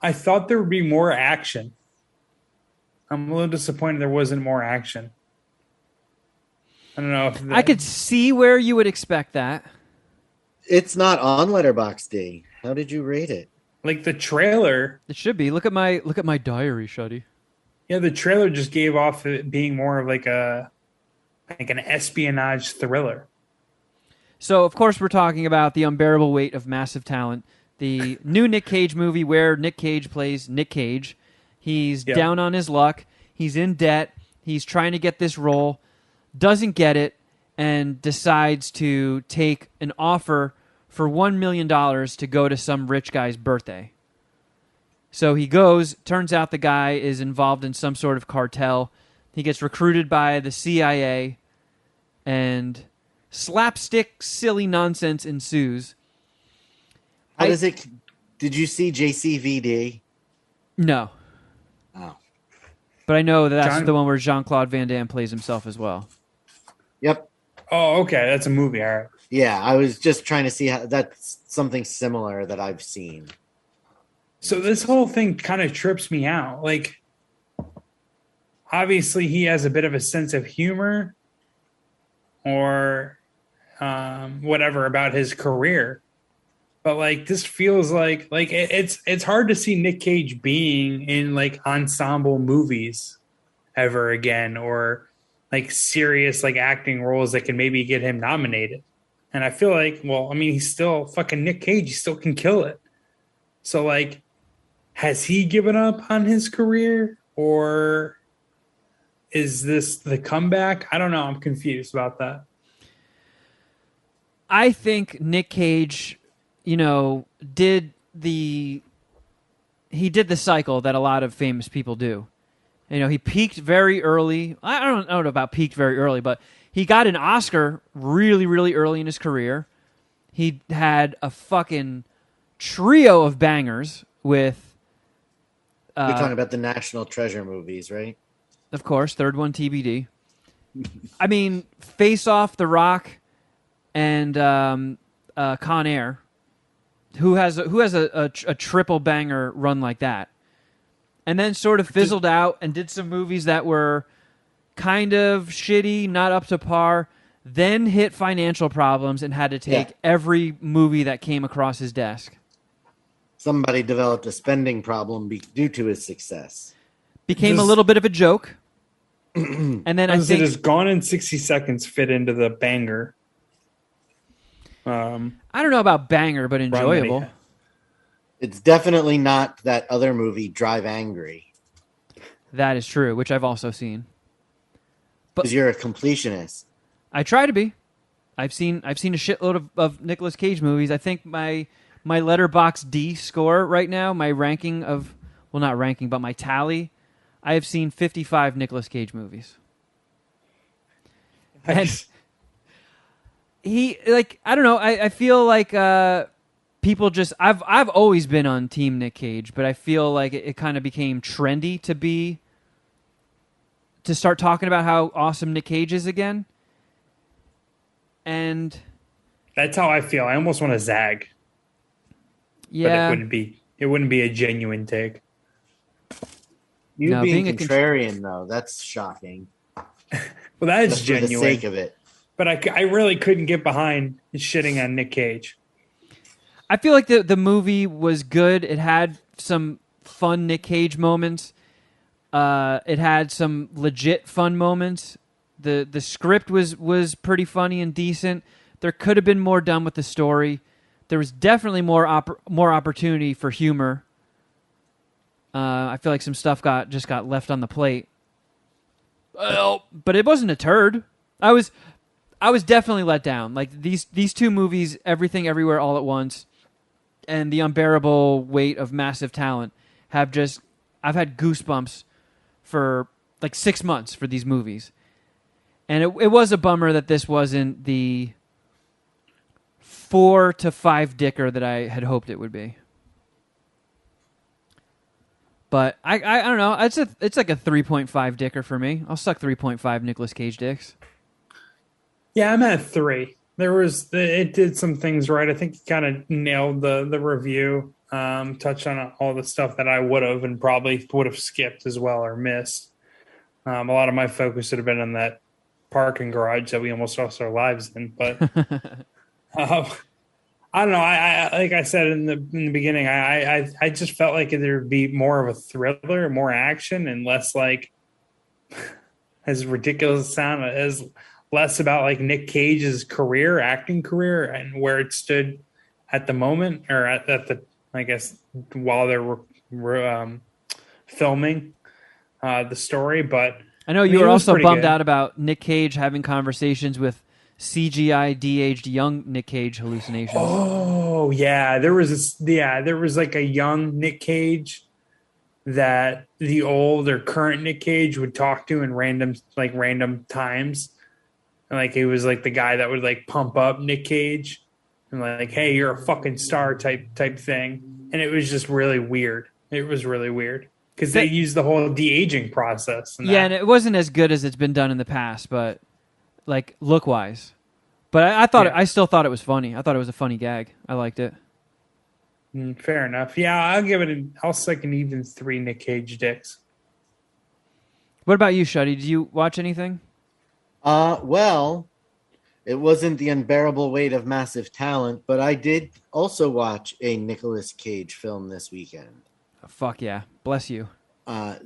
I thought there would be more action. I'm a little disappointed there wasn't more action. I don't know if I could see where you would expect that. It's not on Letterboxd. How did you rate it? like the trailer. It should be. Look at my diary, Shuddy. Yeah, the trailer just gave off it being more of like an espionage thriller. So, of course, we're talking about The Unbearable Weight of Massive Talent, the new Nick Cage movie where Nick Cage plays Nick Cage. He's down on his luck. He's in debt. He's trying to get this role, doesn't get it, and decides to take an offer for $1 million to go to some rich guy's birthday. So he goes. Turns out the guy is involved in some sort of cartel. He gets recruited by the CIA, and slapstick, silly nonsense ensues. How does it? Did you see JCVD? No. Oh. But I know that's the one where Jean-Claude Van Damme plays himself as well. Yep. Oh, okay. That's a movie. All right. Yeah, I was just trying to see how that's something similar that I've seen. So this whole thing kind of trips me out. Like, obviously, he has a bit of a sense of humor or whatever about his career. But like, this feels like it's hard to see Nick Cage being in like ensemble movies ever again, or like serious like acting roles that can maybe get him nominated. And I feel like, well, I mean, he's still fucking Nick Cage. He still can kill it. So like, has he given up on his career, or is this the comeback? I don't know. I'm confused about that. I think Nick Cage, did the cycle that a lot of famous people do. He peaked very early. I don't know about peaked very early, but he got an Oscar really, really early in his career. He had a fucking trio of bangers with... You're talking about the National Treasure movies, right? Of course, third one TBD. I mean, Face Off, The Rock, and Con Air. Who has a triple banger run like that? And then sort of fizzled out and did some movies that were kind of shitty, not up to par, then hit financial problems and had to take every movie that came across his desk. Somebody developed a spending problem due to his success. Became a little bit of a joke. And then I think... Does Gone in 60 Seconds fit into the banger? I don't know about banger, but enjoyable. It's definitely not that other movie, Drive Angry. That is true, which I've also seen. Because you're a completionist. I try to be. I've seen a shitload of Nicolas Cage movies. I think my Letterboxd score right now, my ranking of... Well, not ranking, but my tally... I have seen 55 Nicolas Cage movies. Nice. And I don't know, I feel like people just... I've always been on Team Nick Cage, but I feel like it kind of became trendy to start talking about how awesome Nick Cage is again. And... That's how I feel. I almost want to zag. Yeah. But it wouldn't be a genuine take. You being contrarian, though, that's shocking. Well, that is genuine. For the sake of it. But I really couldn't get behind shitting on Nick Cage. I feel like the movie was good. It had some fun Nick Cage moments. It had some legit fun moments. The script was pretty funny and decent. There could have been more done with the story. There was definitely more opportunity for humor. I feel like some stuff got left on the plate. Well, but it wasn't a turd. I was definitely let down. Like these two movies, Everything Everywhere All at Once and The Unbearable Weight of Massive Talent have just, I've had goosebumps for like 6 months for these movies. And it was a bummer that this wasn't the 4 to 5 dicker that I had hoped it would be. But I don't know. It's like a 3.5 dicker for me. I'll suck 3.5 Nicolas Cage dicks. Yeah, I'm at 3. It did some things right. I think you kind of nailed the review. Touched on all the stuff that I would have and probably would have skipped as well or missed. A lot of my focus would have been on that parking garage that we almost lost our lives in. But I don't know. I like I said in the beginning, I just felt like there'd be more of a thriller, more action, and less like as ridiculous as it sound as less about like Nick Cage's acting career, and where it stood at the moment, or at the I guess while they were filming the story. But I know you were also bummed out about Nick Cage having conversations with CGI de-aged young Nick Cage hallucinations. Oh yeah, there was like a young Nick Cage that the old or current Nick Cage would talk to in random times. And like it was like the guy that would like pump up Nick Cage and like, hey, you're a fucking star type thing. And it was just really weird. It was really weird because they used the whole de-aging process. And it wasn't as good as it's been done in the past, but like look wise. But I still thought it was funny. I thought it was a funny gag. I liked it. Fair enough. Yeah, I'll suck an even 3 Nick Cage dicks. What about you, Shuddy? Did you watch anything? Well, it wasn't The Unbearable Weight of Massive Talent, but I did also watch a Nicolas Cage film this weekend. Oh, fuck yeah. Bless you.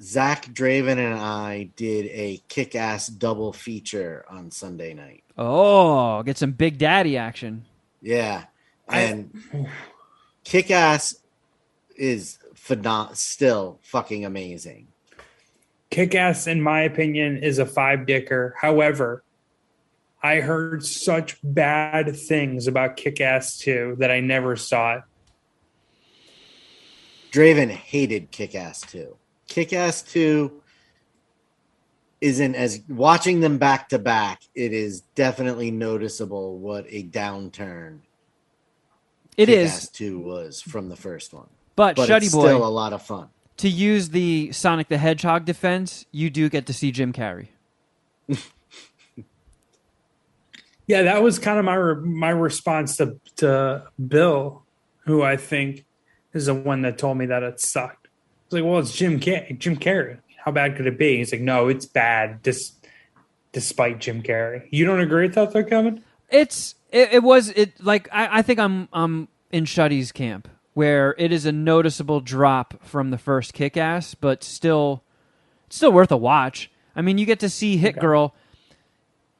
Zach Draven and I did a kick-ass double feature on Sunday night. Oh, get some Big Daddy action. Yeah. And Kick-Ass is still fucking amazing. Kick-Ass, in my opinion, is a 5-dicker. However, I heard such bad things about Kick-Ass 2 that I never saw it. Draven hated Kick-Ass 2. Kick-Ass 2 isn't as... Watching them back to back, it is definitely noticeable what a downturn Kick-Ass 2 was from the first one. But Shuddy it's Boy, still a lot of fun. To use the Sonic the Hedgehog defense, you do get to see Jim Carrey. Yeah, that was kind of my response to Bill, who I think is the one that told me that it sucked. I was like, well, it's Jim Carrey. How bad could it be? He's like, no, it's bad despite Jim Carrey. You don't agree with that though, Kevin? I think I'm in Shuddy's camp, where it is a noticeable drop from the first Kick-Ass, but still worth a watch. I mean, you get to see Hit Girl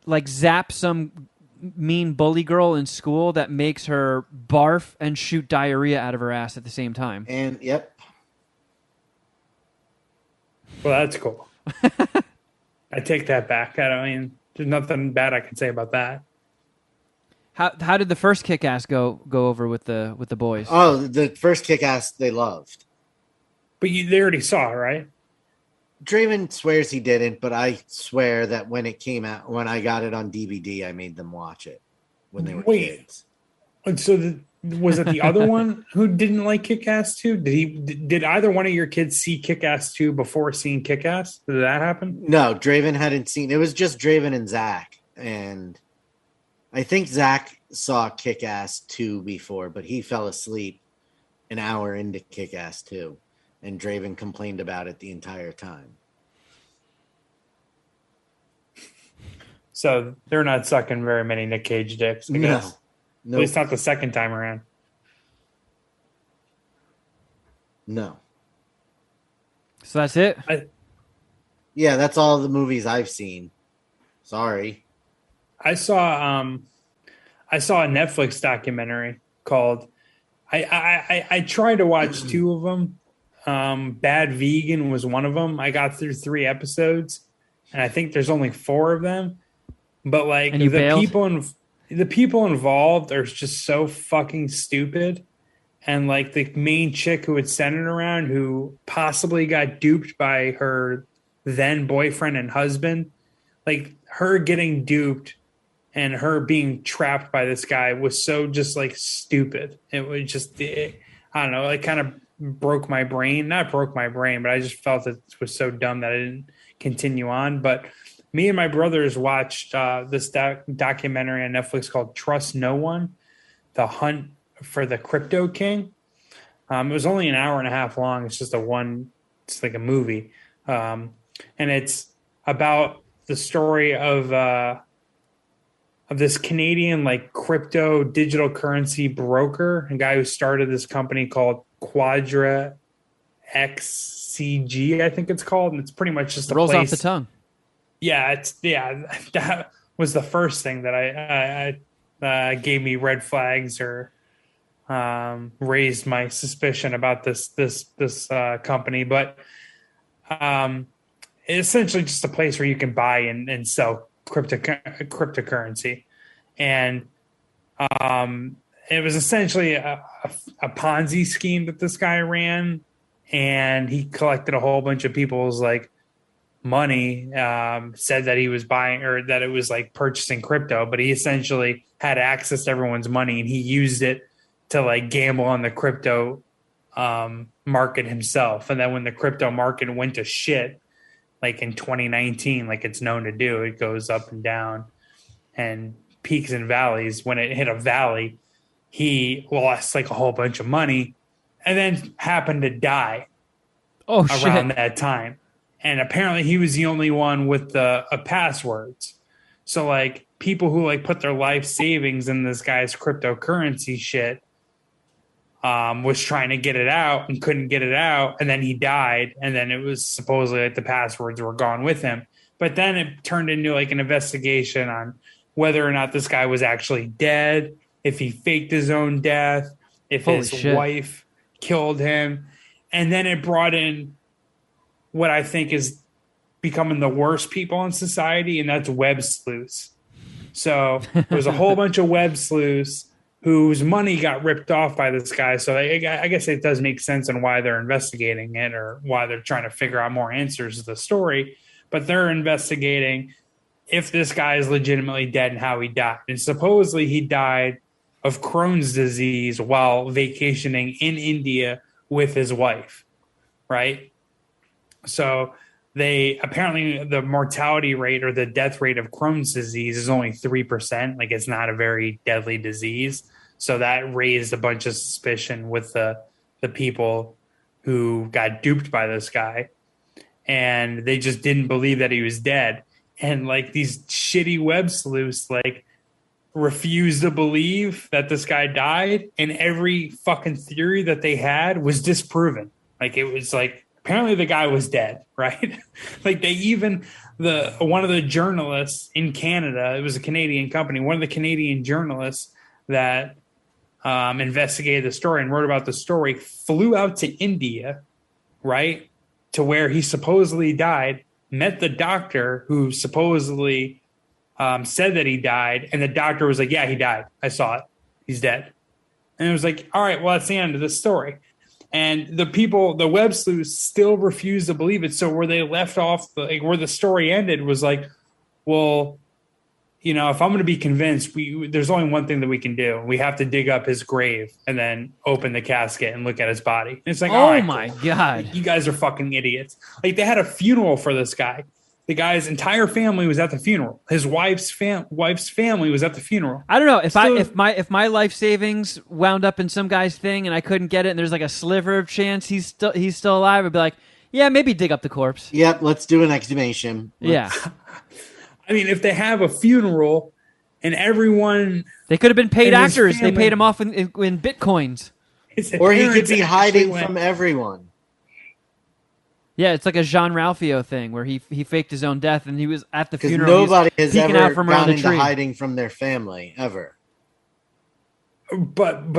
like zap some mean bully girl in school that makes her barf and shoot diarrhea out of her ass at the same time. And yep. Well, that's cool. I take that back. There's nothing bad I can say about that. How did the first Kick-Ass go over with the boys? Oh, the first Kick-Ass they loved. But they already saw it, right? Draven swears he didn't, but I swear that when it came out, when I got it on DVD, I made them watch it when they were kids. And so was it the other one who didn't like Kick-Ass 2? Did either one of your kids see Kick-Ass 2 before seeing Kick-Ass? Did that happen? No, Draven hadn't seen. It was just Draven and Zach, and I think Zach saw Kick-Ass 2 before, but he fell asleep an hour into Kick-Ass 2, and Draven complained about it the entire time. So they're not sucking very many Nick Cage dicks, I guess. No. At least not the second time around. No. So that's it? Yeah, that's all the movies I've seen. Sorry. I saw a Netflix documentary called I tried to watch 2 of them. Bad Vegan was one of them. I got through 3 episodes, and I think there's only 4 of them. But like the people involved are just so fucking stupid and like the main chick who had sent it around, who possibly got duped by her then boyfriend and husband, like her getting duped and her being trapped by this guy was so just like stupid. It was just, I don't know, it kind of broke my brain. Not broke my brain, but I just felt it was so dumb that I didn't continue on. But me and my brothers watched this documentary on Netflix called Trust No One, The Hunt for the Crypto King. It was only an hour and a half long. It's just it's like a movie. And it's about the story of this Canadian like crypto digital currency broker, a guy who started this company called Quadra XCG, I think it's called, and it's pretty much just a rolls place. Off the tongue. Yeah, that was the first thing that I gave me red flags or raised my suspicion about this company, but it's essentially just a place where you can buy and sell cryptocurrency, and it was essentially a Ponzi scheme that this guy ran, and he collected a whole bunch of people's like money, said that he was buying or that it was like purchasing crypto, but he essentially had access to everyone's money and he used it to like gamble on the crypto market himself. And then when the crypto market went to shit, like in 2019, like it's known to do, it goes up and down and peaks and valleys. When it hit a valley, he lost like a whole bunch of money and then happened to die around that time. And apparently he was the only one with the passwords. So like people who like put their life savings in this guy's cryptocurrency shit was trying to get it out and couldn't get it out. And then he died. And then it was supposedly like the passwords were gone with him. But then it turned into like an investigation on whether or not this guy was actually dead, if he faked his own death, if his wife killed him. And then it brought in what I think is becoming the worst people in society, and that's web sleuths. So there was a whole bunch of web sleuths whose money got ripped off by this guy. So I guess it does make sense on why they're investigating it or why they're trying to figure out more answers to the story. But they're investigating if this guy is legitimately dead and how he died. And supposedly he died of Crohn's disease while vacationing in India with his wife, right? So they apparently the mortality rate or the death rate of Crohn's disease is only 3%. Like it's not a very deadly disease. So that raised a bunch of suspicion with the people who got duped by this guy. And they just didn't believe that he was dead. And like these shitty web sleuths like refused to believe that this guy died. And every fucking theory that they had was disproven. Like it was like, apparently the guy was dead, right? Like they even one of the journalists in Canada, it was a Canadian company, one of the Canadian journalists that investigated the story and wrote about the story flew out to India, right, to where he supposedly died, met the doctor who supposedly said that he died, and the doctor was like, yeah, he died. I saw it. He's dead. And it was like, all right, well, that's the end of the story. And the web sleuths still refuse to believe it. So where they left off, where the story ended was like, well, you know, if I'm going to be convinced, there's only one thing that we can do. We have to dig up his grave and then open the casket and look at his body. And it's like, all right, my God. Like, you guys are fucking idiots. Like they had a funeral for this guy. The guy's entire family was at the funeral. His wife's family was at the funeral. I don't know if my life savings wound up in some guy's thing and I couldn't get it, and there's like a sliver of chance he's still alive. I'd be like, yeah, maybe dig up the corpse. Yep, let's do an exhumation. Yeah. I mean, if they have a funeral and everyone, they could have been paid actors. They paid him off in bitcoins. Or he could be hiding from everyone. Yeah, it's like a Jean-Ralphio thing where he faked his own death and he was at the funeral. Nobody has ever gone into hiding from their family, ever. But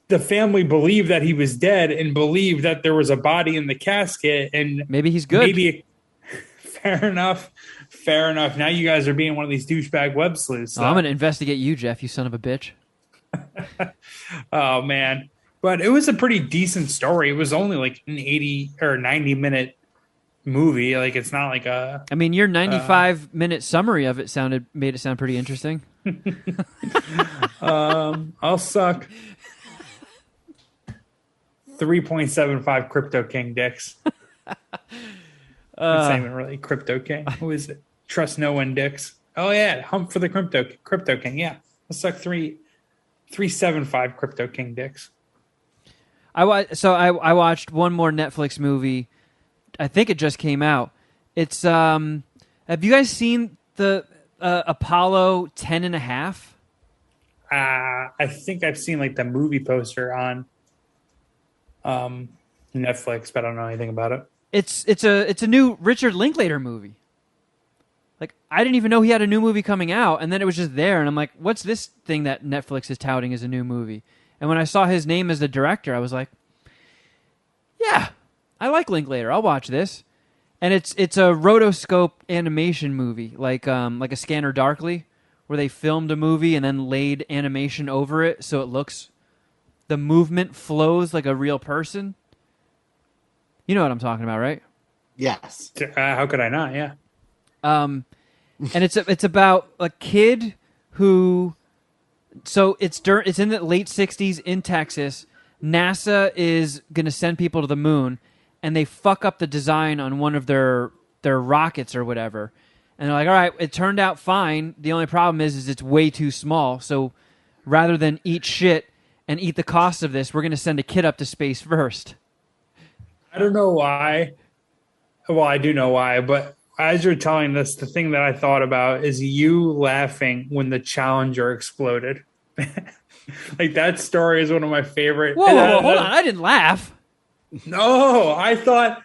the family believed that he was dead and believed that there was a body in the casket. And maybe he's good. Fair enough. Now you guys are being one of these douchebag web sleuths. So. I'm going to investigate you, Jeff, you son of a bitch. Oh, man. But it was a pretty decent story. It was only like an 80 or 90-minute movie. Like it's not like a. I mean, your 95-minute summary of it made it sound pretty interesting. I'll suck 3.75 Crypto King dicks. It's not even really Crypto King. Who is it? Trust no one dicks. Oh yeah, hump for the Crypto King. Yeah, I'll suck 3.75 Crypto King dicks. I watched one more Netflix movie. I think it just came out. It's have you guys seen the Apollo 10.5? I think I've seen like the movie poster on Netflix, but I don't know anything about it. It's a new Richard Linklater movie. Like, I didn't even know he had a new movie coming out, and then it was just there, and I'm like, what's this thing that Netflix is touting as a new movie? And when I saw his name as the director, I was like, yeah, I like Linklater. I'll watch this. And it's a rotoscope animation movie, like a Scanner Darkly, where they filmed a movie and then laid animation over it so it looks, the movement flows like a real person. You know what I'm talking about, right? Yes. How could I not? Yeah. And it's about a kid who, so it's in the late 60s in Texas. NASA is going to send people to the moon, and they fuck up the design on one of their rockets or whatever. And they're like, all right, it turned out fine. The only problem is it's way too small. So rather than eat shit and eat the cost of this, we're going to send a kid up to space first. I don't know why. Well, I do know why, but as you're telling this, the thing that I thought about is you laughing when the Challenger exploded. Like that story is one of my favorite. Whoa, hold on. I didn't laugh. No, I thought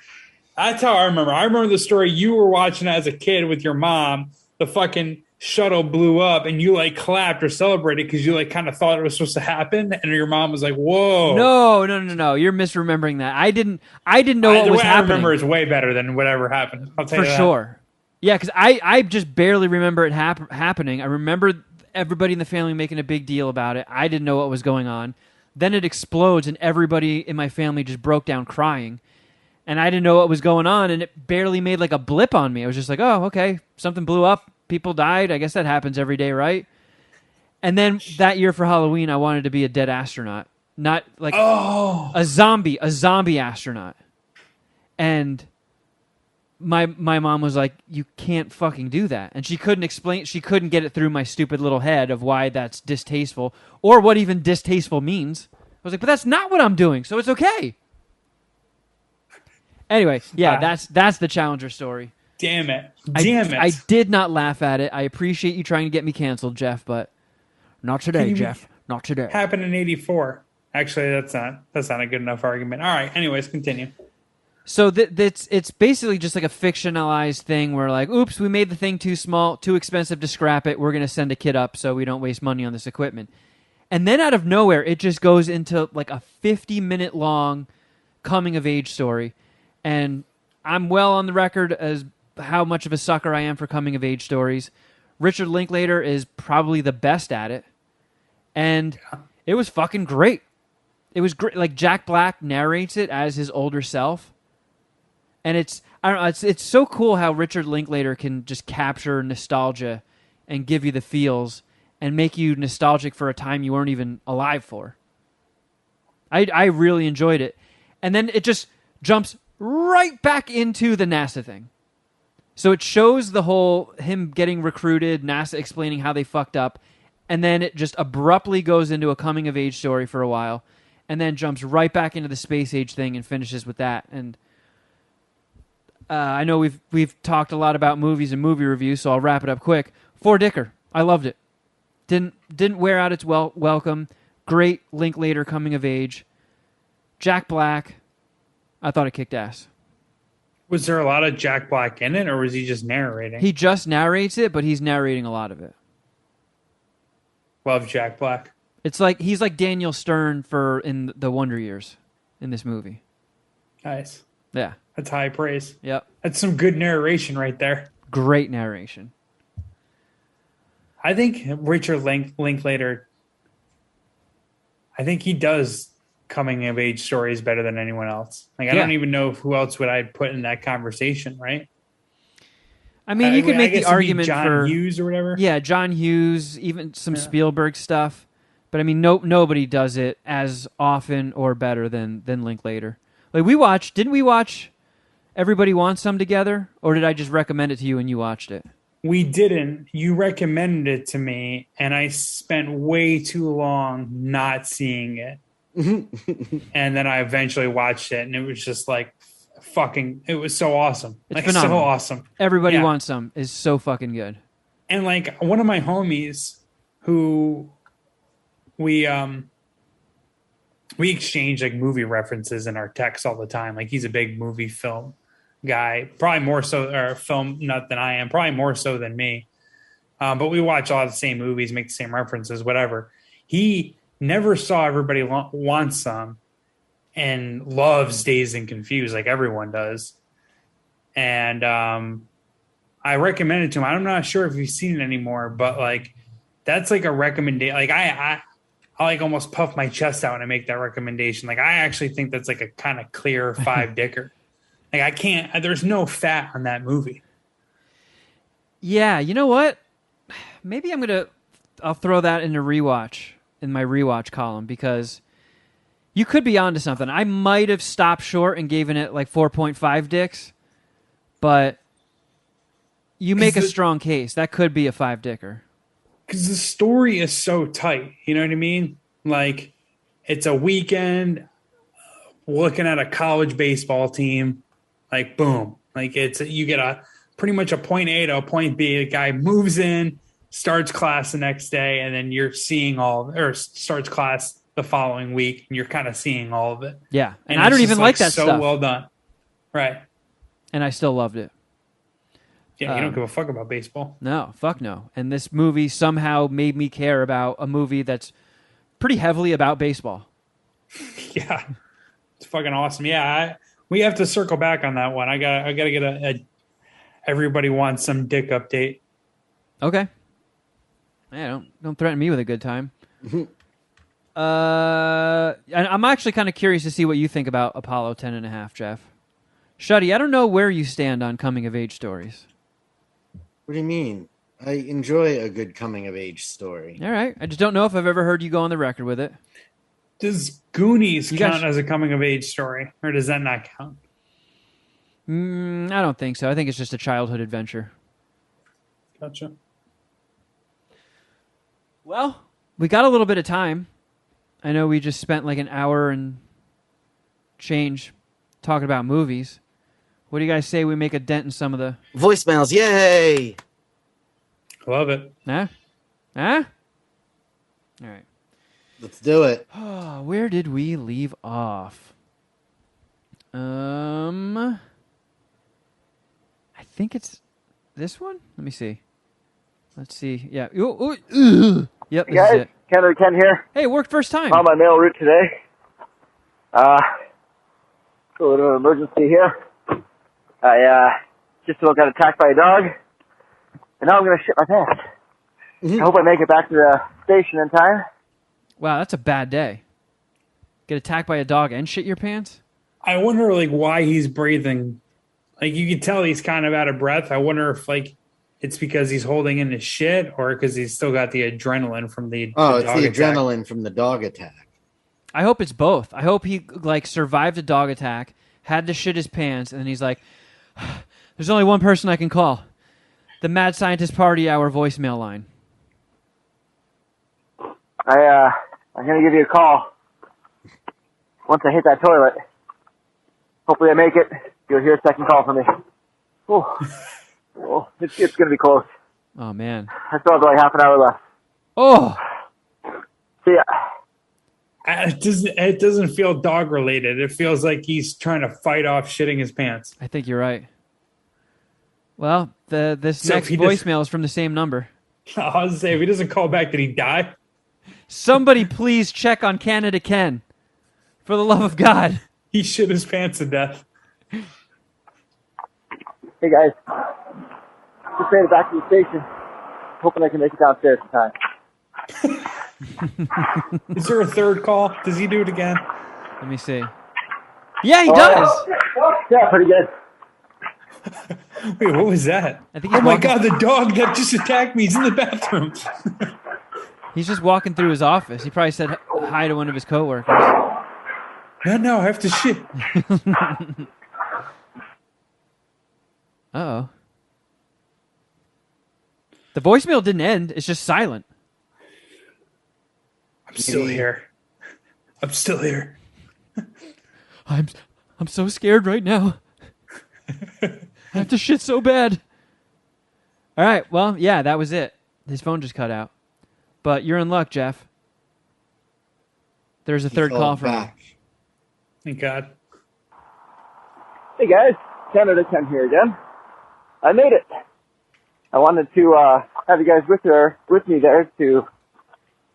that's how I remember. I remember the story you were watching as a kid with your mom. The fucking shuttle blew up and you like clapped or celebrated because you like kind of thought it was supposed to happen. And your mom was like, whoa. No. You're misremembering that. I didn't know what was happening. I remember is way better than whatever happened. I'll tell you that. For sure. Yeah, because I just barely remember it happening. I remember everybody in the family making a big deal about it. I didn't know what was going on. Then it explodes and everybody in my family just broke down crying. And I didn't know what was going on, and it barely made like a blip on me. I was just like, oh, okay, something blew up. People died. I guess that happens every day, right? And then that year for Halloween, I wanted to be a dead astronaut. Not like a zombie astronaut. And my mom was like, you can't fucking do that. And she couldn't get it through my stupid little head of why that's distasteful or what even distasteful means. I was like, but that's not what I'm doing, so it's okay. Anyway, yeah, that's the Challenger story. Damn it. I did not laugh at it. I appreciate you trying to get me canceled, Jeff, but not today, Jeff. Not today. Happened in 84. Actually, that's not a good enough argument. All right, anyways, continue. So it's basically just like a fictionalized thing where like, oops, we made the thing too small, too expensive to scrap it. We're going to send a kid up so we don't waste money on this equipment. And then out of nowhere, it just goes into like a 50-minute long coming-of-age story. And I'm well on the record as how much of a sucker I am for coming-of-age stories. Richard Linklater is probably the best at it. And it was fucking great. It was great. Like, Jack Black narrates it as his older self. And it's so cool how Richard Linklater can just capture nostalgia and give you the feels and make you nostalgic for a time you weren't even alive for. I really enjoyed it. And then it just jumps right back into the NASA thing. So it shows the whole him getting recruited, NASA explaining how they fucked up, and then it just abruptly goes into a coming-of-age story for a while, and then jumps right back into the space age thing and finishes with that. And I know we've talked a lot about movies and movie reviews, so I'll wrap it up quick. Four Dicker, I loved it. Didn't wear out its welcome. Great Linklater coming of age. Jack Black, I thought it kicked ass. Was there a lot of Jack Black in it, or was he just narrating? He just narrates it, but he's narrating a lot of it. Love Jack Black. It's like he's like Daniel Stern in the Wonder Years in this movie. Nice. Yeah. That's high praise. Yep. That's some good narration right there. Great narration. I think Richard Linklater, I think he does coming of age stories better than anyone else. Like, I don't even know who else would I put in that conversation, right? I mean, you could make the argument John for Hughes or whatever. Yeah, John Hughes, even some Spielberg stuff. But I mean, nobody does it as often or better than Linklater. Like didn't we watch Everybody Wants Some together, or did I just recommend it to you and you watched it? We didn't. You recommended it to me, and I spent way too long not seeing it. And then I eventually watched it, and it was just like it was so awesome. It's phenomenal. So awesome. Everybody Wants Some is so fucking good. And like one of my homies who we exchange like movie references in our texts all the time. Like he's a big movie film guy, probably more so, or film nut than I am, probably more so than me. But we watch a lot of the same movies, make the same references, whatever. He never saw Everybody Wants Some and loves Dazed and Confused like everyone does. And I recommended it to him. I'm not sure if you've seen it anymore, but like that's like a recommendation. Like I like almost puff my chest out when I make that recommendation. Like I actually think that's like a kind of clear 5-dicker. Like I can't. There's no fat on that movie. Yeah, you know what? Maybe I'll throw that in my rewatch column because you could be onto something. I might have stopped short and given it like 4.5 dicks, but you make a strong case. That could be a 5-dicker. Because the story is so tight. You know what I mean? Like it's a weekend looking at a college baseball team. Like boom, like you get pretty much a point A to a point B. A guy moves in, starts class the next day, and then you're seeing starts class the following week, and you're kind of seeing all of it. Yeah, and I don't even like that so stuff. So well done, right? And I still loved it. Yeah, you don't give a fuck about baseball. No, fuck no. And this movie somehow made me care about a movie that's pretty heavily about baseball. Yeah, it's fucking awesome. Yeah, we have to circle back on that one. I gotta get a Everybody Wants Some dick update. Okay. Yeah, don't threaten me with a good time. I'm actually kind of curious to see what you think about Apollo 10.5, Jeff. Shuddy, I don't know where you stand on coming of age stories. What do you mean? I enjoy a good coming of age story. All right. I just don't know if I've ever heard you go on the record with it. Does Goonies count as a coming of age story, or does that not count? I don't think so. I think it's just a childhood adventure. Gotcha. Well, we got a little bit of time. I know we just spent like an hour and change talking about movies. What do you guys say we make a dent in some of the voicemails? Yay! Love it. Huh? All right. Let's do it. Oh, where did we leave off? I think it's this one. Let me see. Let's see. Yeah. Yep. Hey guys, Ken here. Hey, it worked first time. On my mail route today. A little of an emergency here. I just about got attacked by a dog, and now I'm going to shit my pants. I hope I make it back to the station in time. Wow, that's a bad day. Get attacked by a dog and shit your pants? I wonder, like, why he's breathing. Like, you can tell he's kind of out of breath. I wonder if, like, it's because he's holding in his shit or because he's still got the adrenaline from the dog attack. Adrenaline from the dog attack. I hope it's both. I hope he, like, survived a dog attack, had to shit his pants, and then he's like, there's only one person I can call. The Mad Scientist Party Hour voicemail line. I'm going to give you a call once I hit that toilet. Hopefully I make it. You'll hear a second call from me. Oh, it's going to be close. Oh, man. I still have like half an hour left. Oh! See ya. It doesn't feel dog related. It feels like he's trying to fight off shitting his pants. I think you're right. Well, this next voicemail is from the same number. I was say if he doesn't call back, did he die? Somebody please check on Canada Ken. For the love of God. He shit his pants to death. Hey guys. Just made it back to the station. Hoping I can make it downstairs in time. Is there a third call? Does he do it again? Let me see. Yeah, he does. Yeah, pretty good. Wait, what was that? I think he's oh my walking- god, the dog that just attacked me is in the bathroom. He's just walking through his office. He probably said hi to one of his coworkers. No, I have to shit. Uh-oh. The voicemail didn't end. It's just silent. I'm still here. I'm still here. I'm so scared right now. I have to shit so bad. All right, well, yeah, that was it. His phone just cut out. But you're in luck, Jeff. There's a third call from him. Thank God. Hey guys, Canada Ken here again. I made it. I wanted to have you guys with me there to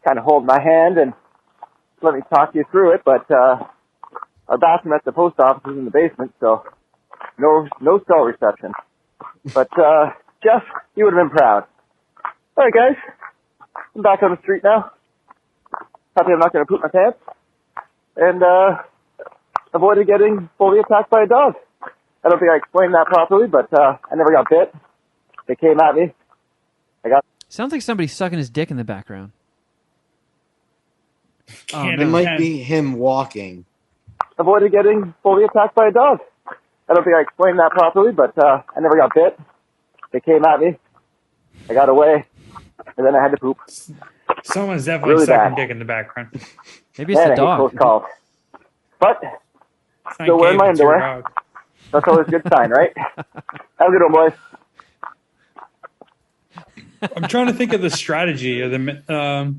kind of hold my hand and let me talk you through it, but our bathroom at the post office is in the basement, so no cell reception. But Jeff, you would have been proud. All right, guys, I'm back on the street now. Happy I'm not going to poop my pants, and avoided getting fully attacked by a dog. I don't think I explained that properly, but I never got bit. They came at me. Sounds like somebody's sucking his dick in the background. Can't It might attend. be him walking. Avoided getting fully attacked by a dog. I don't think I explained that properly, but I never got bit. They came at me. I got away, and then I had to poop. Someone's definitely Really sucking bad. dick in the background. Maybe it's Man, the I hate dog. close calls. But It's not Still wearing Gabe, my it's your underwear. dog. that's always a good sign, right? Have a good one, boys. I'm trying to think of the strategy or the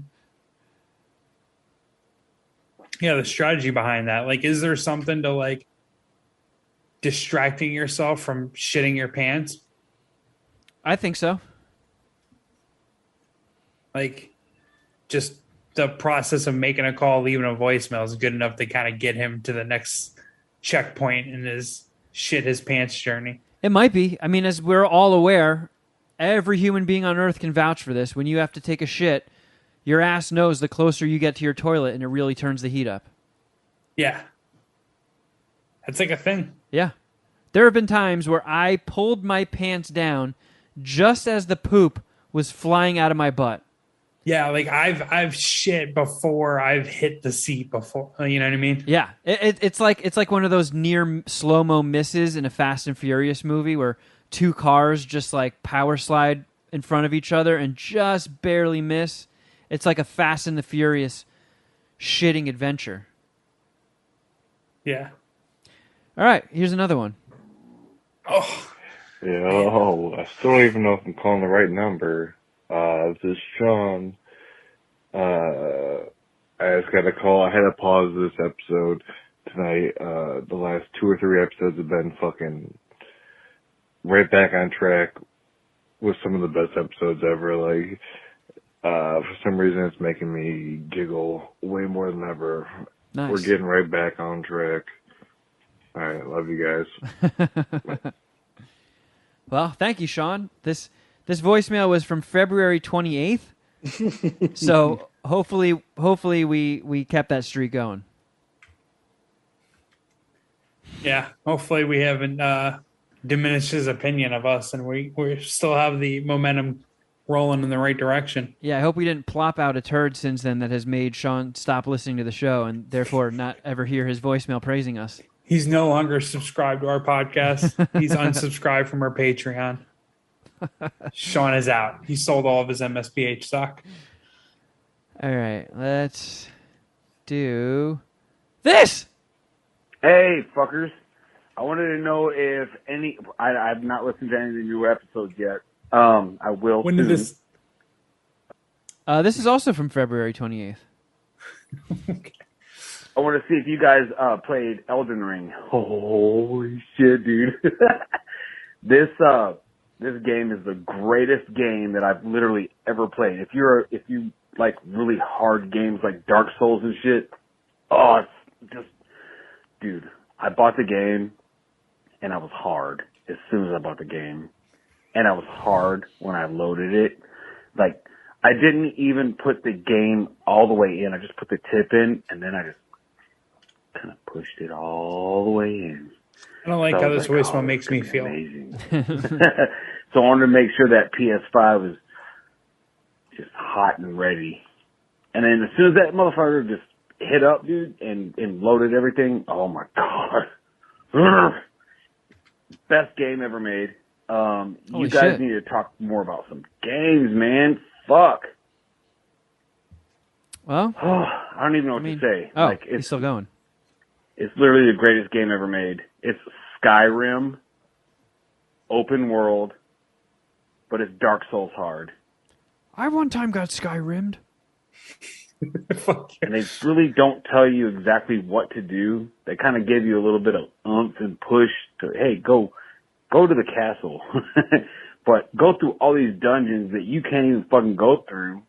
strategy behind that. Like, is there something to like distracting yourself from shitting your pants? I think so. Like, just the process of making a call, leaving a voicemail is good enough to kind of get him to the next checkpoint in his shit his pants journey. It might be. I mean, as we're all aware, every human being on Earth can vouch for this. When you have to take a shit, your ass knows the closer you get to your toilet, and it really turns the heat up. Yeah. That's like a thing. Yeah. There have been times where I pulled my pants down just as the poop was flying out of my butt. Yeah, like I've shit before I've hit the seat before. You know what I mean? Yeah, it's like one of those near slow-mo misses in a Fast and Furious movie where two cars just like power slide in front of each other and just barely miss. It's like a Fast and the Furious shitting adventure. Yeah. All right, here's another one. Oh, Yo, I still don't even know if I'm calling the right number. This is Sean. I just got a call. I had to pause this episode tonight. The last 2 or 3 episodes have been fucking right back on track with some of the best episodes ever. Like, for some reason it's making me giggle way more than ever. Nice. We're getting right back on track. All right, love you guys. Well, thank you, Sean. This voicemail was from February 28th. So hopefully we kept that streak going. yeah. Hopefully we haven't diminished his opinion of us, and we still have the momentum rolling in the right direction. Yeah, I hope we didn't plop out a turd since then that has made Sean stop listening to the show and therefore not ever hear his voicemail praising us. He's no longer subscribed to our podcast. He's unsubscribed from our Patreon. Sean is out. He sold all of his MSPH stock. All right, let's do this. Hey, fuckers. I wanted to know if I've not listened to any of the new episodes yet. I will When soon. did this? This is also from February 28th. I want to see if you guys played Elden Ring. Holy shit, dude. This game is the greatest game that I've literally ever played. If you like really hard games like Dark Souls and shit, oh, it's just, dude, I bought the game and I was hard as soon as I bought the game. And I was hard when I loaded it. Like, I didn't even put the game all the way in. I just put the tip in and then I just kind of pushed it all the way in. I don't like So I how was this like, voicemail oh, makes this me could be feel. amazing. So I wanted to make sure that PS5 was just hot and ready. And then as soon as that motherfucker just hit up, dude, and loaded everything, oh my god. Best game ever made. You guys shit. need to talk more about some games, man. Fuck. Well, I don't even know what to say. Oh, Like, he's still going. It's literally the greatest game ever made. It's Skyrim, open world, but it's Dark Souls hard. I one time got Skyrimmed. Fuck you. And they really don't tell you exactly what to do. They kind of give you a little bit of oomph and push to, hey, go to the castle. But go through all these dungeons that you can't even fucking go through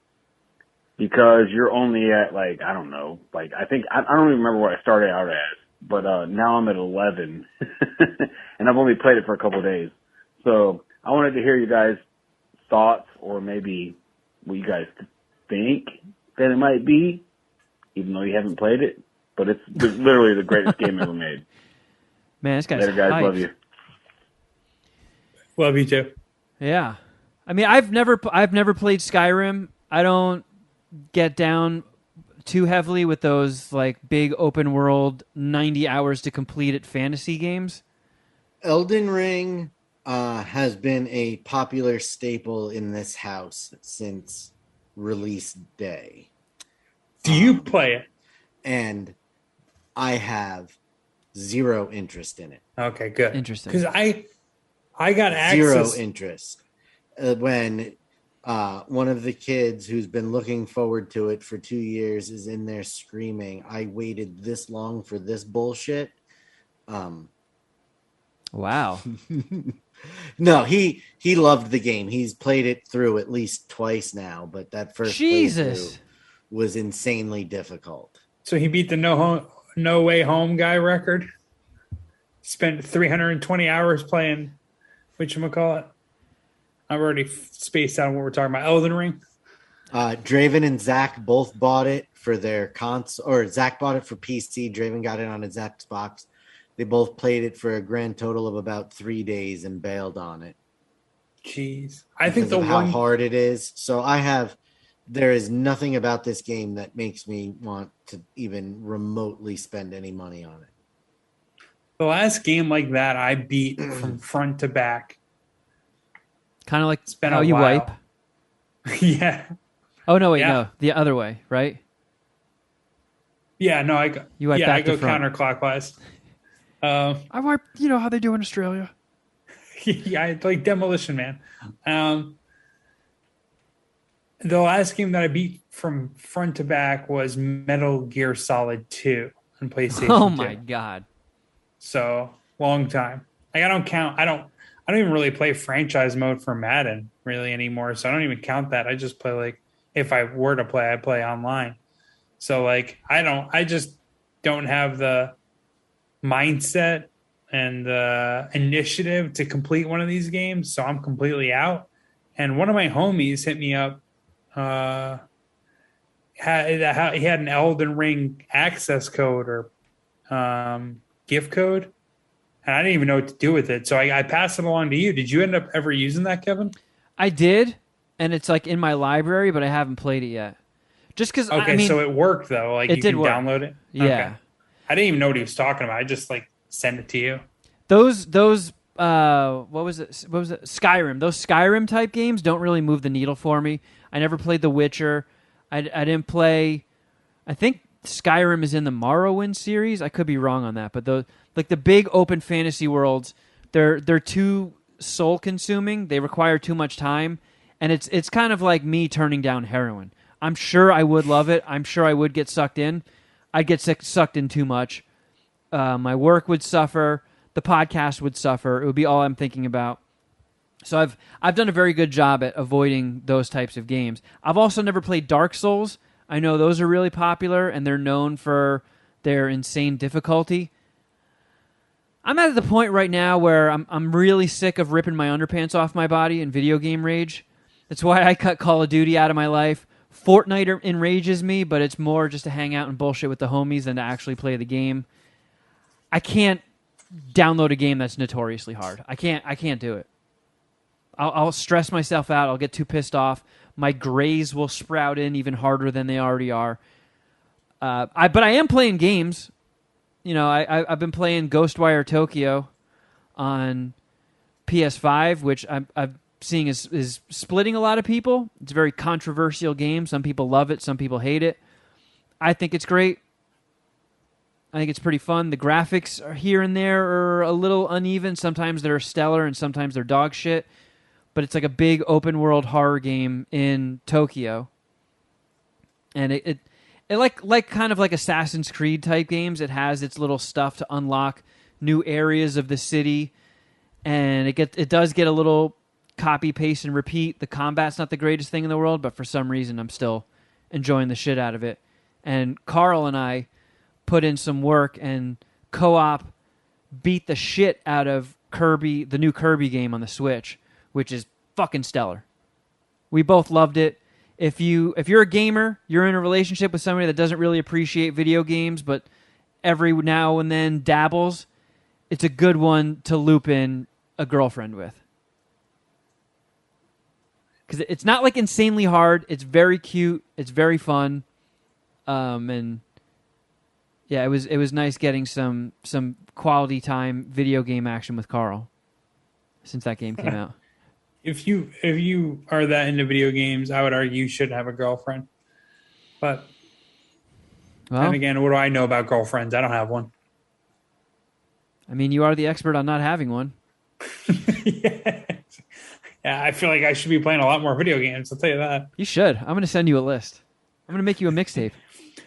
because you're only at, like, I don't know, like, I don't even remember what I started out as, but now I'm at 11. And I've only played it for a couple of days. So I wanted to hear you guys' thoughts or maybe what you guys think that it might be, even though you haven't played it. But it's literally the greatest game ever made. Man, this guy's Later, guys. hyped. Love you. Love you too. Yeah. I mean, I've never played Skyrim. I don't get down too heavily with those like big open world 90 hours to complete it fantasy games. Elden Ring has been a popular staple in this house since release day. Do you play it? And I have zero interest in it. Okay, good. Interesting. Because I got Zero access. interest. When one of the kids who's been looking forward to it for 2 years is in there screaming, I waited this long for this bullshit. Wow. No, he loved the game. He's played it through at least twice now, but that first Jesus. playthrough was insanely difficult. So he beat the No Way Home guy record. Spent 320 hours playing whatchamacallit. I've already spaced out on what we're talking about. Elden Ring. Draven and Zach both bought it for their console, or Zach bought it for PC. Draven got it on his Xbox. They both played it for a grand total of about 3 days and bailed on it. Jeez. I think how hard it is. So there is nothing about this game that makes me want to even remotely spend any money on it. the last game like that I beat from front to back. Kind of like It's been how a you while. wipe. Yeah. Oh, no, wait, Yeah. no. The other way, right? Yeah, no, I go. You wipe yeah, I back to go front. counterclockwise. I wipe, you know how they do in Australia. Yeah, it's like Demolition Man. The last game that I beat from front to back was Metal Gear Solid 2 on PlayStation. Oh 2. my God. So long time. Like I don't even really play franchise mode for Madden really anymore. So I don't even count that. I just play like if I were to play, I play online. So like I just don't have the mindset and the initiative to complete one of these games. So I'm completely out. And one of my homies hit me up. He had an Elden Ring access code or gift code, and I didn't even know what to do with it. So I passed it along to you. Did you end up ever using that, Kevin? I did, and it's like in my library, but I haven't played it yet. Just because, Okay, I mean, so it worked though. Like it you did can work. download it. Yeah. Okay. I didn't even know what he was talking about. I just like send it to you. those what was it? Skyrim. Those Skyrim type games don't really move the needle for me. I never played The Witcher. I didn't play. I think Skyrim is in the Morrowind series. I could be wrong on that, but the big open fantasy worlds, they're too soul consuming. They require too much time, and it's kind of like me turning down heroin. I'm sure I would love it. I'm sure I would get sucked in. I'd get sucked in too much. My work would suffer. The podcast would suffer. It would be all I'm thinking about. So I've done a very good job at avoiding those types of games. I've also never played Dark Souls. I know those are really popular, and they're known for their insane difficulty. I'm at the point right now where I'm really sick of ripping my underpants off my body in video game rage. That's why I cut Call of Duty out of my life. Fortnite enrages me, but it's more just to hang out and bullshit with the homies than to actually play the game. I can't download a game that's notoriously hard. I can't do it. I'll stress myself out. I'll get too pissed off. My grays will sprout in even harder than they already are. But I am playing games. You know, I've been playing Ghostwire Tokyo on PS5, which I'm seeing is splitting a lot of people. It's a very controversial game. Some people love it. Some people hate it. I think it's great. I think it's pretty fun. The graphics are here and there are a little uneven. Sometimes they're stellar and sometimes they're dog shit. But it's like a big open world horror game in Tokyo. And it like kind of like Assassin's Creed type games. It has its little stuff to unlock new areas of the city. And it does get a little copy, paste, and repeat. The combat's not the greatest thing in the world, but for some reason I'm still enjoying the shit out of it. And Carl and I put in some work and co-op beat the shit out of Kirby, the new Kirby game on the Switch, which is fucking stellar. We both loved it. If you're a gamer, you're in a relationship with somebody that doesn't really appreciate video games, but every now and then dabbles, it's a good one to loop in a girlfriend with. Because it's not like insanely hard. It's very cute. It's very fun. And yeah, it was nice getting some quality time video game action with Carl since that game came out. If you are that into video games, I would argue you should have a girlfriend. But and again, what do I know about girlfriends? I don't have one. I mean, you are the expert on not having one. Yeah, I feel like I should be playing a lot more video games. I'll tell you that. You should. I'm going to send you a list. I'm going to make you a mixtape.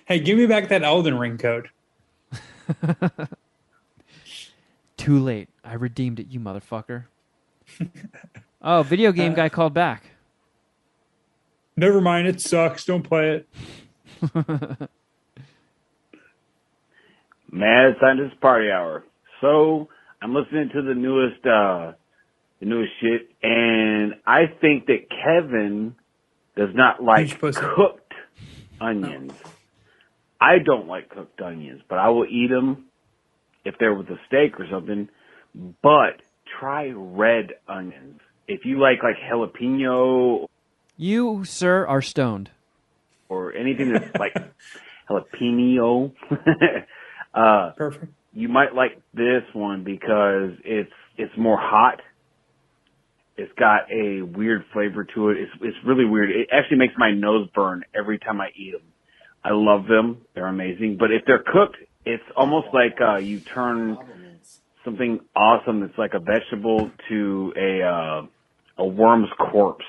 Hey, give me back that Elden Ring code. Too late. I redeemed it, you motherfucker. Oh, video game guy called back. Never mind, it sucks. Don't play it. Mad Scientist Party Hour. So I'm listening to the newest shit, and I think that Kevin does not like cooked onions. I don't like cooked onions, but I will eat them if they're with a steak or something. But try red onions. If you like jalapeno. You, sir, are stoned. Or anything that's like jalapeno. Perfect. You might like this one because it's more hot. It's got a weird flavor to it. It's really weird. It actually makes my nose burn every time I eat them. I love them. They're amazing. But if they're cooked, it's almost like you turn something awesome that's like a vegetable to a worm's corpse.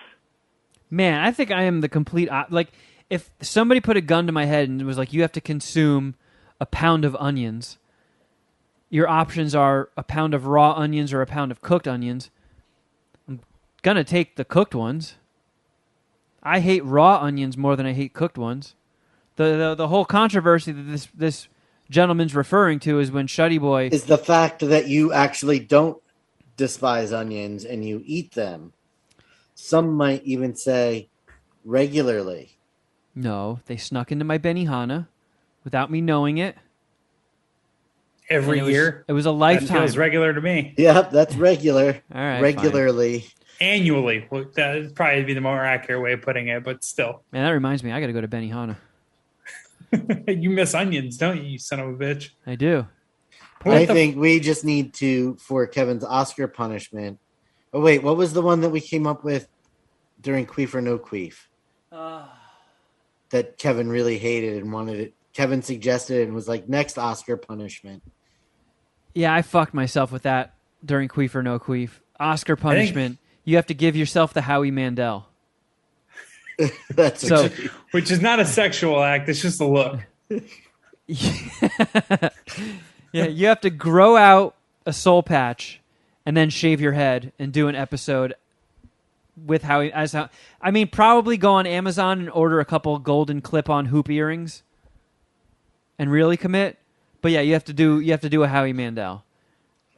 Man, I think I am the complete... like, if somebody put a gun to my head and was like, you have to consume a pound of onions, your options are a pound of raw onions or a pound of cooked onions. I'm going to take the cooked ones. I hate raw onions more than I hate cooked ones. The whole controversy that this gentleman's referring to is when Shuddy Boy... is the fact that you actually don't despise onions and you eat them. Some might even say regularly. No, they snuck into my Benihana without me knowing it. Every year? It was a lifetime. That feels regular to me. Yep, that's regular. All right, regularly. Fine. Annually. Well, that would probably be the more accurate way of putting it, but still. Man, that reminds me, I got to go to Benihana. You miss onions, don't you son of a bitch? I do. I think we just need to, for Kevin's Oscar punishment. Oh, wait, what was the one that we came up with during Queef or No Queef? That Kevin really hated and wanted it. Kevin suggested it and was like, next Oscar punishment. Yeah, I fucked myself with that during Queef or No Queef. Oscar punishment. You have to give yourself the Howie Mandel. That's so, which is not a sexual act. It's just a look. Yeah, you have to grow out a soul patch and then shave your head and do an episode with Howie. I mean, probably go on Amazon and order a couple golden clip-on hoop earrings and really commit. But yeah, you have to do a Howie Mandel.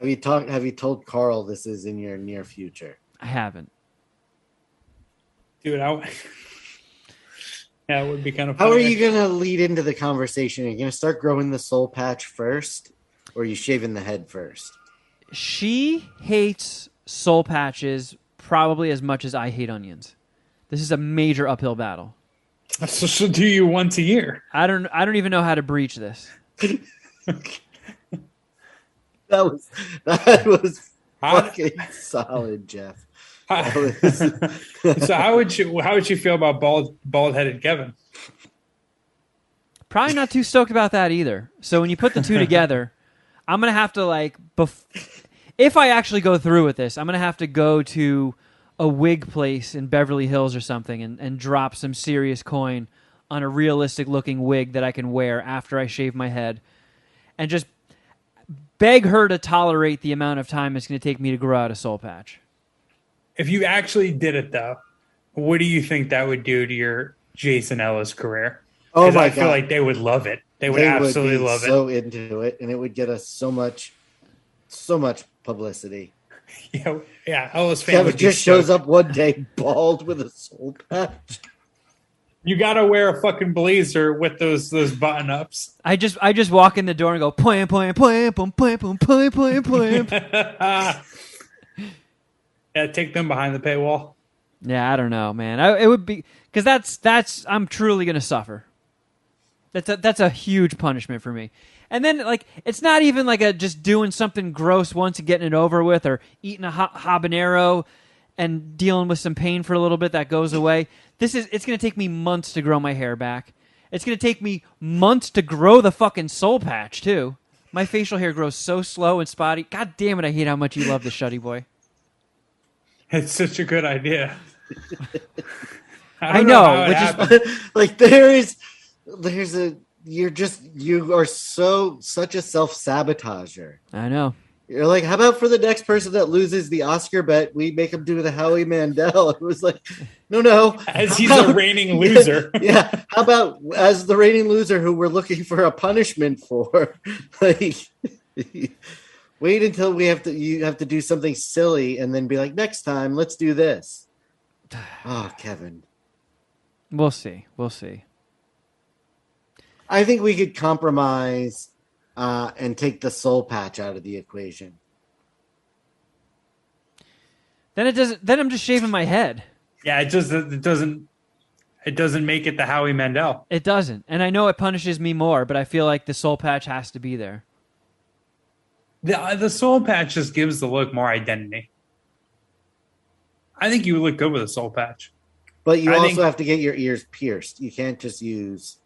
Have you told Carl this is in your near future? I haven't. Dude, Yeah, it would be kind of How funny. are you going to lead into the conversation? Are you going to start growing the soul patch first, or are you shaving the head first? She hates soul patches probably as much as I hate onions. This is a major uphill battle. So she'll do you once a year. I don't even know how to breach this. That was fucking solid, Jeff. So how would you feel about bald-headed Kevin? Probably not too stoked about that either. So when you put the two together, I'm going to have to if I actually go through with this, I'm going to have to go to a wig place in Beverly Hills or something and drop some serious coin on a realistic looking wig that I can wear after I shave my head and just beg her to tolerate the amount of time it's going to take me to grow out a soul patch. If you actually did it, though, what do you think that would do to your Jason Ellis career? Oh my I God. feel like they would love it. They would absolutely love it. So into it, and it would get us so much publicity. Yeah. Ellis fan Kevin would just shows up one day bald with a soul patch. You gotta wear a fucking blazer with those button ups. I just walk in the door and go point point point point point point point point point. Yeah, take them behind the paywall. Yeah, I don't know, man. It would be because that's I'm truly gonna suffer. That's a huge punishment for me. And then it's not even like a just doing something gross once and getting it over with, or eating a habanero and dealing with some pain for a little bit that goes away. It's gonna take me months to grow my hair back. It's gonna take me months to grow the fucking soul patch too. My facial hair grows so slow and spotty. God damn it! I hate how much you love the Shuddy Boy. It's such a good idea. I know. You are such a self-sabotager. I know. You're like, how about for the next person that loses the Oscar bet, we make him do the Howie Mandel? It was like, no. As he's the reigning loser. Yeah. How about as the reigning loser who we're looking for a punishment for? Wait until you have to do something silly and then be like, next time, let's do this. Oh, Kevin. We'll see. I think we could compromise and take the soul patch out of the equation. Then I'm just shaving my head. Yeah, it doesn't make it the Howie Mandel. It doesn't, and I know it punishes me more, but I feel like the soul patch has to be there. The soul patch just gives the look more identity. I think you would look good with a soul patch. But you also have to get your ears pierced. You can't just use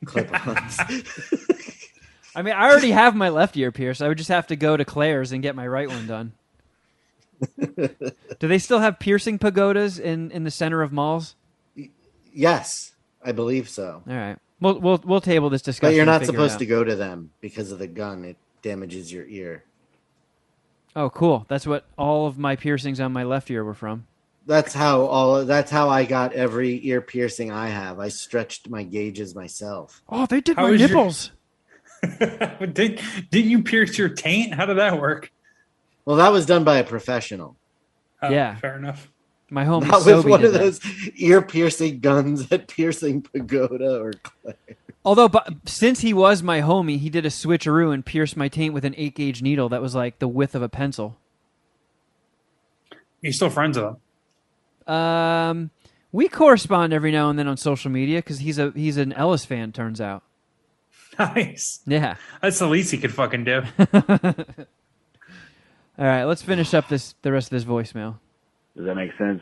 clip-ons. I mean, I already have my left ear pierced. I would just have to go to Claire's and get my right one done. Do they still have piercing pagodas in the center of malls? Yes, I believe so. All right. We'll table this discussion. But you're not supposed to go to them because of the gun. It damages your ear. Oh, cool. That's what all of my piercings on my left ear were from. That's how I got every ear piercing I have. I stretched my gauges myself. Oh, they did my nipples. Didn't you pierce your taint? How did that work? Well, that was done by a professional. Oh, yeah, fair enough. My homie That was Sobe one did of those ear piercing guns at Piercing Pagoda or Claire. Although, since he was my homie, he did a switcheroo and pierced my taint with an 8-gauge needle that was like the width of a pencil. You're still friends with him? We correspond every now and then on social media because he's an Ellis fan. Turns out. Nice. Yeah, that's the least he could fucking do. All right, let's finish up the rest of this voicemail. Does that make sense?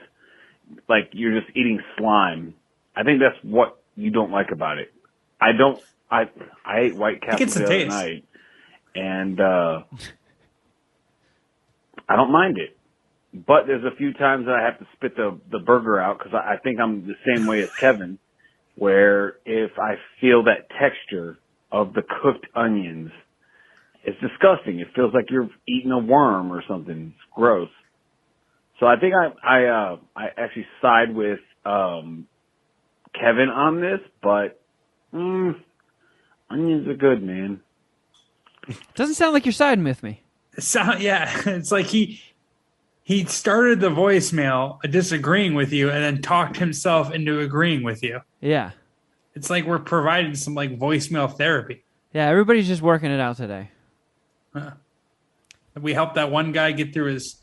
Like you're just eating slime. I think that's what you don't like about it. I ate White Castle the other night, and I don't mind it. But there's a few times that I have to spit the burger out because I think I'm the same way as Kevin, where if I feel that texture of the cooked onions, it's disgusting. It feels like you're eating a worm or something. It's gross. So I think I actually side with Kevin on this, but onions are good, man. Doesn't sound like you're siding with me. Yeah, it's like He started the voicemail disagreeing with you and then talked himself into agreeing with you. Yeah. It's like we're providing some like voicemail therapy. Yeah, everybody's just working it out today. We helped that one guy get through his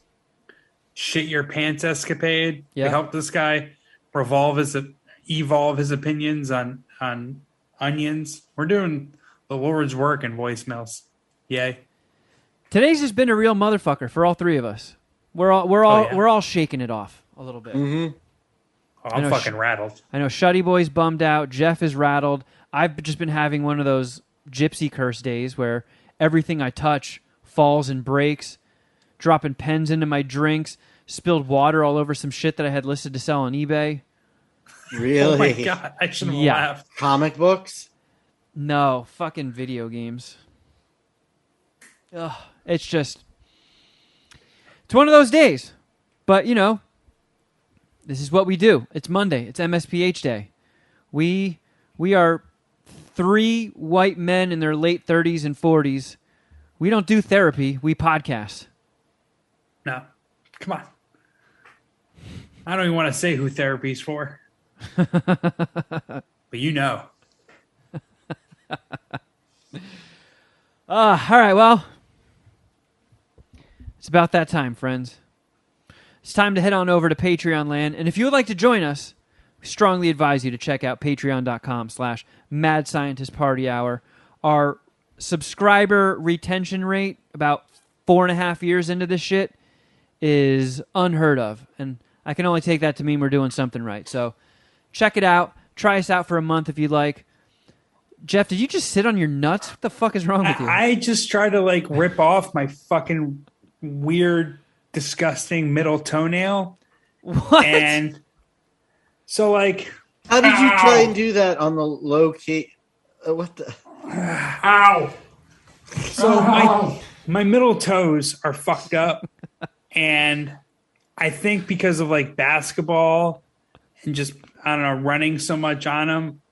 shit your pants escapade. Yeah. We helped this guy evolve his opinions on onions. We're doing the Lord's work in voicemails. Yay. Today's just been a real motherfucker for all three of us. We're all shaking it off a little bit. Mm-hmm. Oh, I'm fucking rattled. I know Shuddy Boy's bummed out. Jeff is rattled. I've just been having one of those gypsy curse days where everything I touch falls and breaks, dropping pens into my drinks, spilled water all over some shit that I had listed to sell on eBay. Really? Oh my God, I shouldn't have laughed. Comic books? No, fucking video games. Ugh, it's one of those days. But, you know, this is what we do. It's Monday. It's MSPH Day. We are three white men in their late 30s and 40s. We don't do therapy. We podcast. No. Come on. I don't even want to say who therapy's for. But you know. All right, well, it's about that time, friends. It's time to head on over to Patreon land. And if you would like to join us, we strongly advise you to check out patreon.com/Mad Scientist Party Hour. Our subscriber retention rate, about 4.5 years into this shit, is unheard of. And I can only take that to mean we're doing something right. So check it out. Try us out for a month if you'd like. Jeff, did you just sit on your nuts? What the fuck is wrong with you? I just try to like rip off my fucking weird, disgusting middle toenail. What? And so like... How did you try and do that on the low key? What the? Ow! So my middle toes are fucked up. And I think because of like basketball and just, I don't know, running so much on them,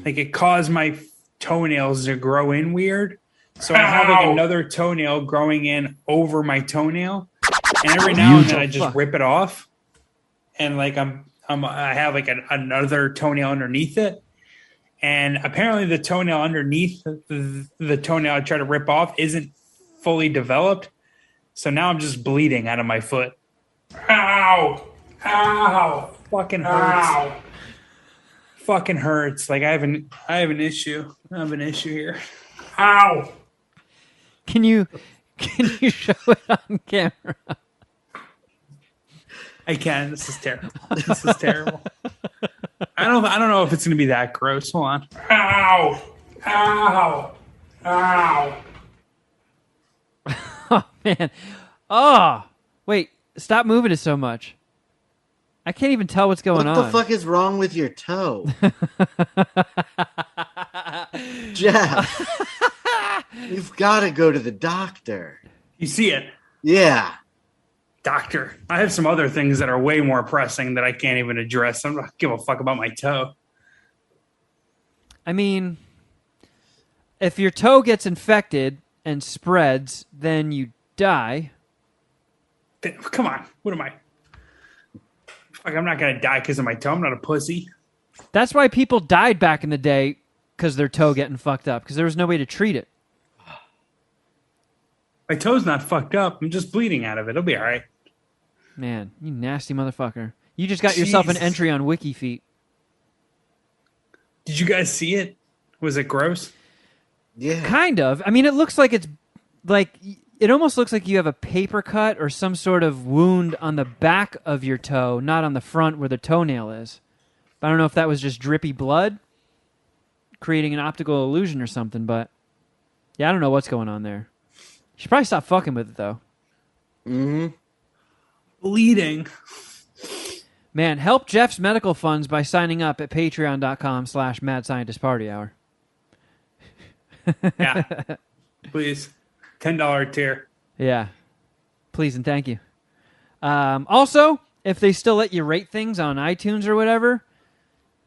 like it caused my toenails to grow in weird. So I have like another toenail growing in over my toenail. And every now and then I just rip it off. And like I have like another toenail underneath it. And apparently the toenail underneath the toenail I try to rip off isn't fully developed. So now I'm just bleeding out of my foot. Ow! Ow! Fucking hurts. Ow. Fucking hurts. Like I have an issue. I have an issue here. Ow! Can you show it on camera? I can. This is terrible. This is terrible. I don't know if it's gonna be that gross. Hold on. Ow! Ow! Ow! Oh man. Oh wait, stop moving it so much. I can't even tell what's going on. What the fuck is wrong with your toe? Jeff, you've got to go to the doctor. You see it? Yeah. Doctor, I have some other things that are way more pressing that I can't even address. I'm not give a fuck about my toe. I mean, if your toe gets infected and spreads, then you die. Come on. What am I? Fuck, I'm not going to die because of my toe. I'm not a pussy. That's why people died back in the day, because their toe getting fucked up, because there was no way to treat it. My toe's not fucked up. I'm just bleeding out of it. It'll be all right. Man, you nasty motherfucker. You just got yourself an entry on WikiFeet. Did you guys see it? Was it gross? Yeah. Kind of. I mean, it looks like it's like... It almost looks like you have a paper cut or some sort of wound on the back of your toe, not on the front where the toenail is. But I don't know if that was just drippy blood, creating an optical illusion or something, but yeah, I don't know what's going on there. You should probably stop fucking with it, though. Mm-hmm. Bleeding. Man, help Jeff's medical funds by signing up at patreon.com/Mad Scientist Party Hour. Yeah. Please. $10 tier. Yeah. Please and thank you. Also, if they still let you rate things on iTunes or whatever,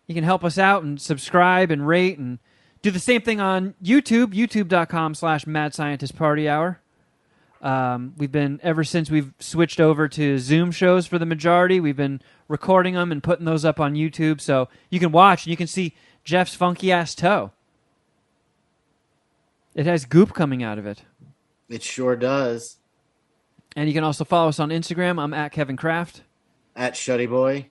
you can help us out and subscribe and rate and do the same thing on YouTube, youtube.com/Mad Scientist Party Hour. We've been, ever since we've switched over to Zoom shows for the majority, we've been recording them and putting those up on YouTube. So you can watch and you can see Jeff's funky ass toe. It has goop coming out of it. It sure does. And you can also follow us on Instagram. I'm at Kevin Kraft. At Shuddy Boy.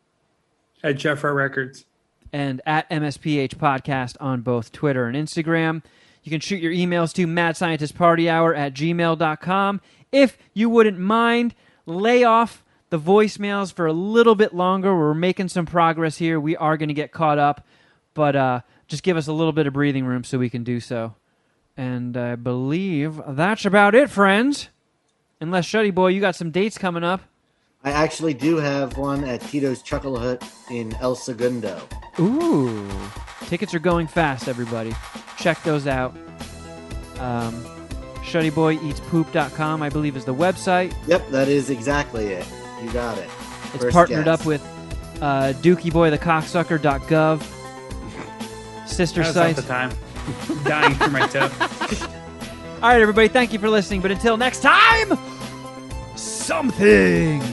At Jeffro Records. And at MSPH Podcast on both Twitter and Instagram. You can shoot your emails to madscientistpartyhour@gmail.com. If you wouldn't mind, lay off the voicemails for a little bit longer. We're making some progress here. We are going to get caught up, but just give us a little bit of breathing room so we can do so. And I believe that's about it, friends. Unless, Shuddy Boy, you got some dates coming up. I actually do have one at Tito's Chuckle Hut in El Segundo. Ooh. Tickets are going fast, everybody. Check those out. ShuddyBoyEatsPoop.com, I believe, is the website. Yep, that is exactly it. You got it. It's First partnered guess. up with DookieBoyTheCocksucker.gov. Sister Now's site. not the time. I'm dying for my toe. All right, everybody, thank you for listening. But until next time, something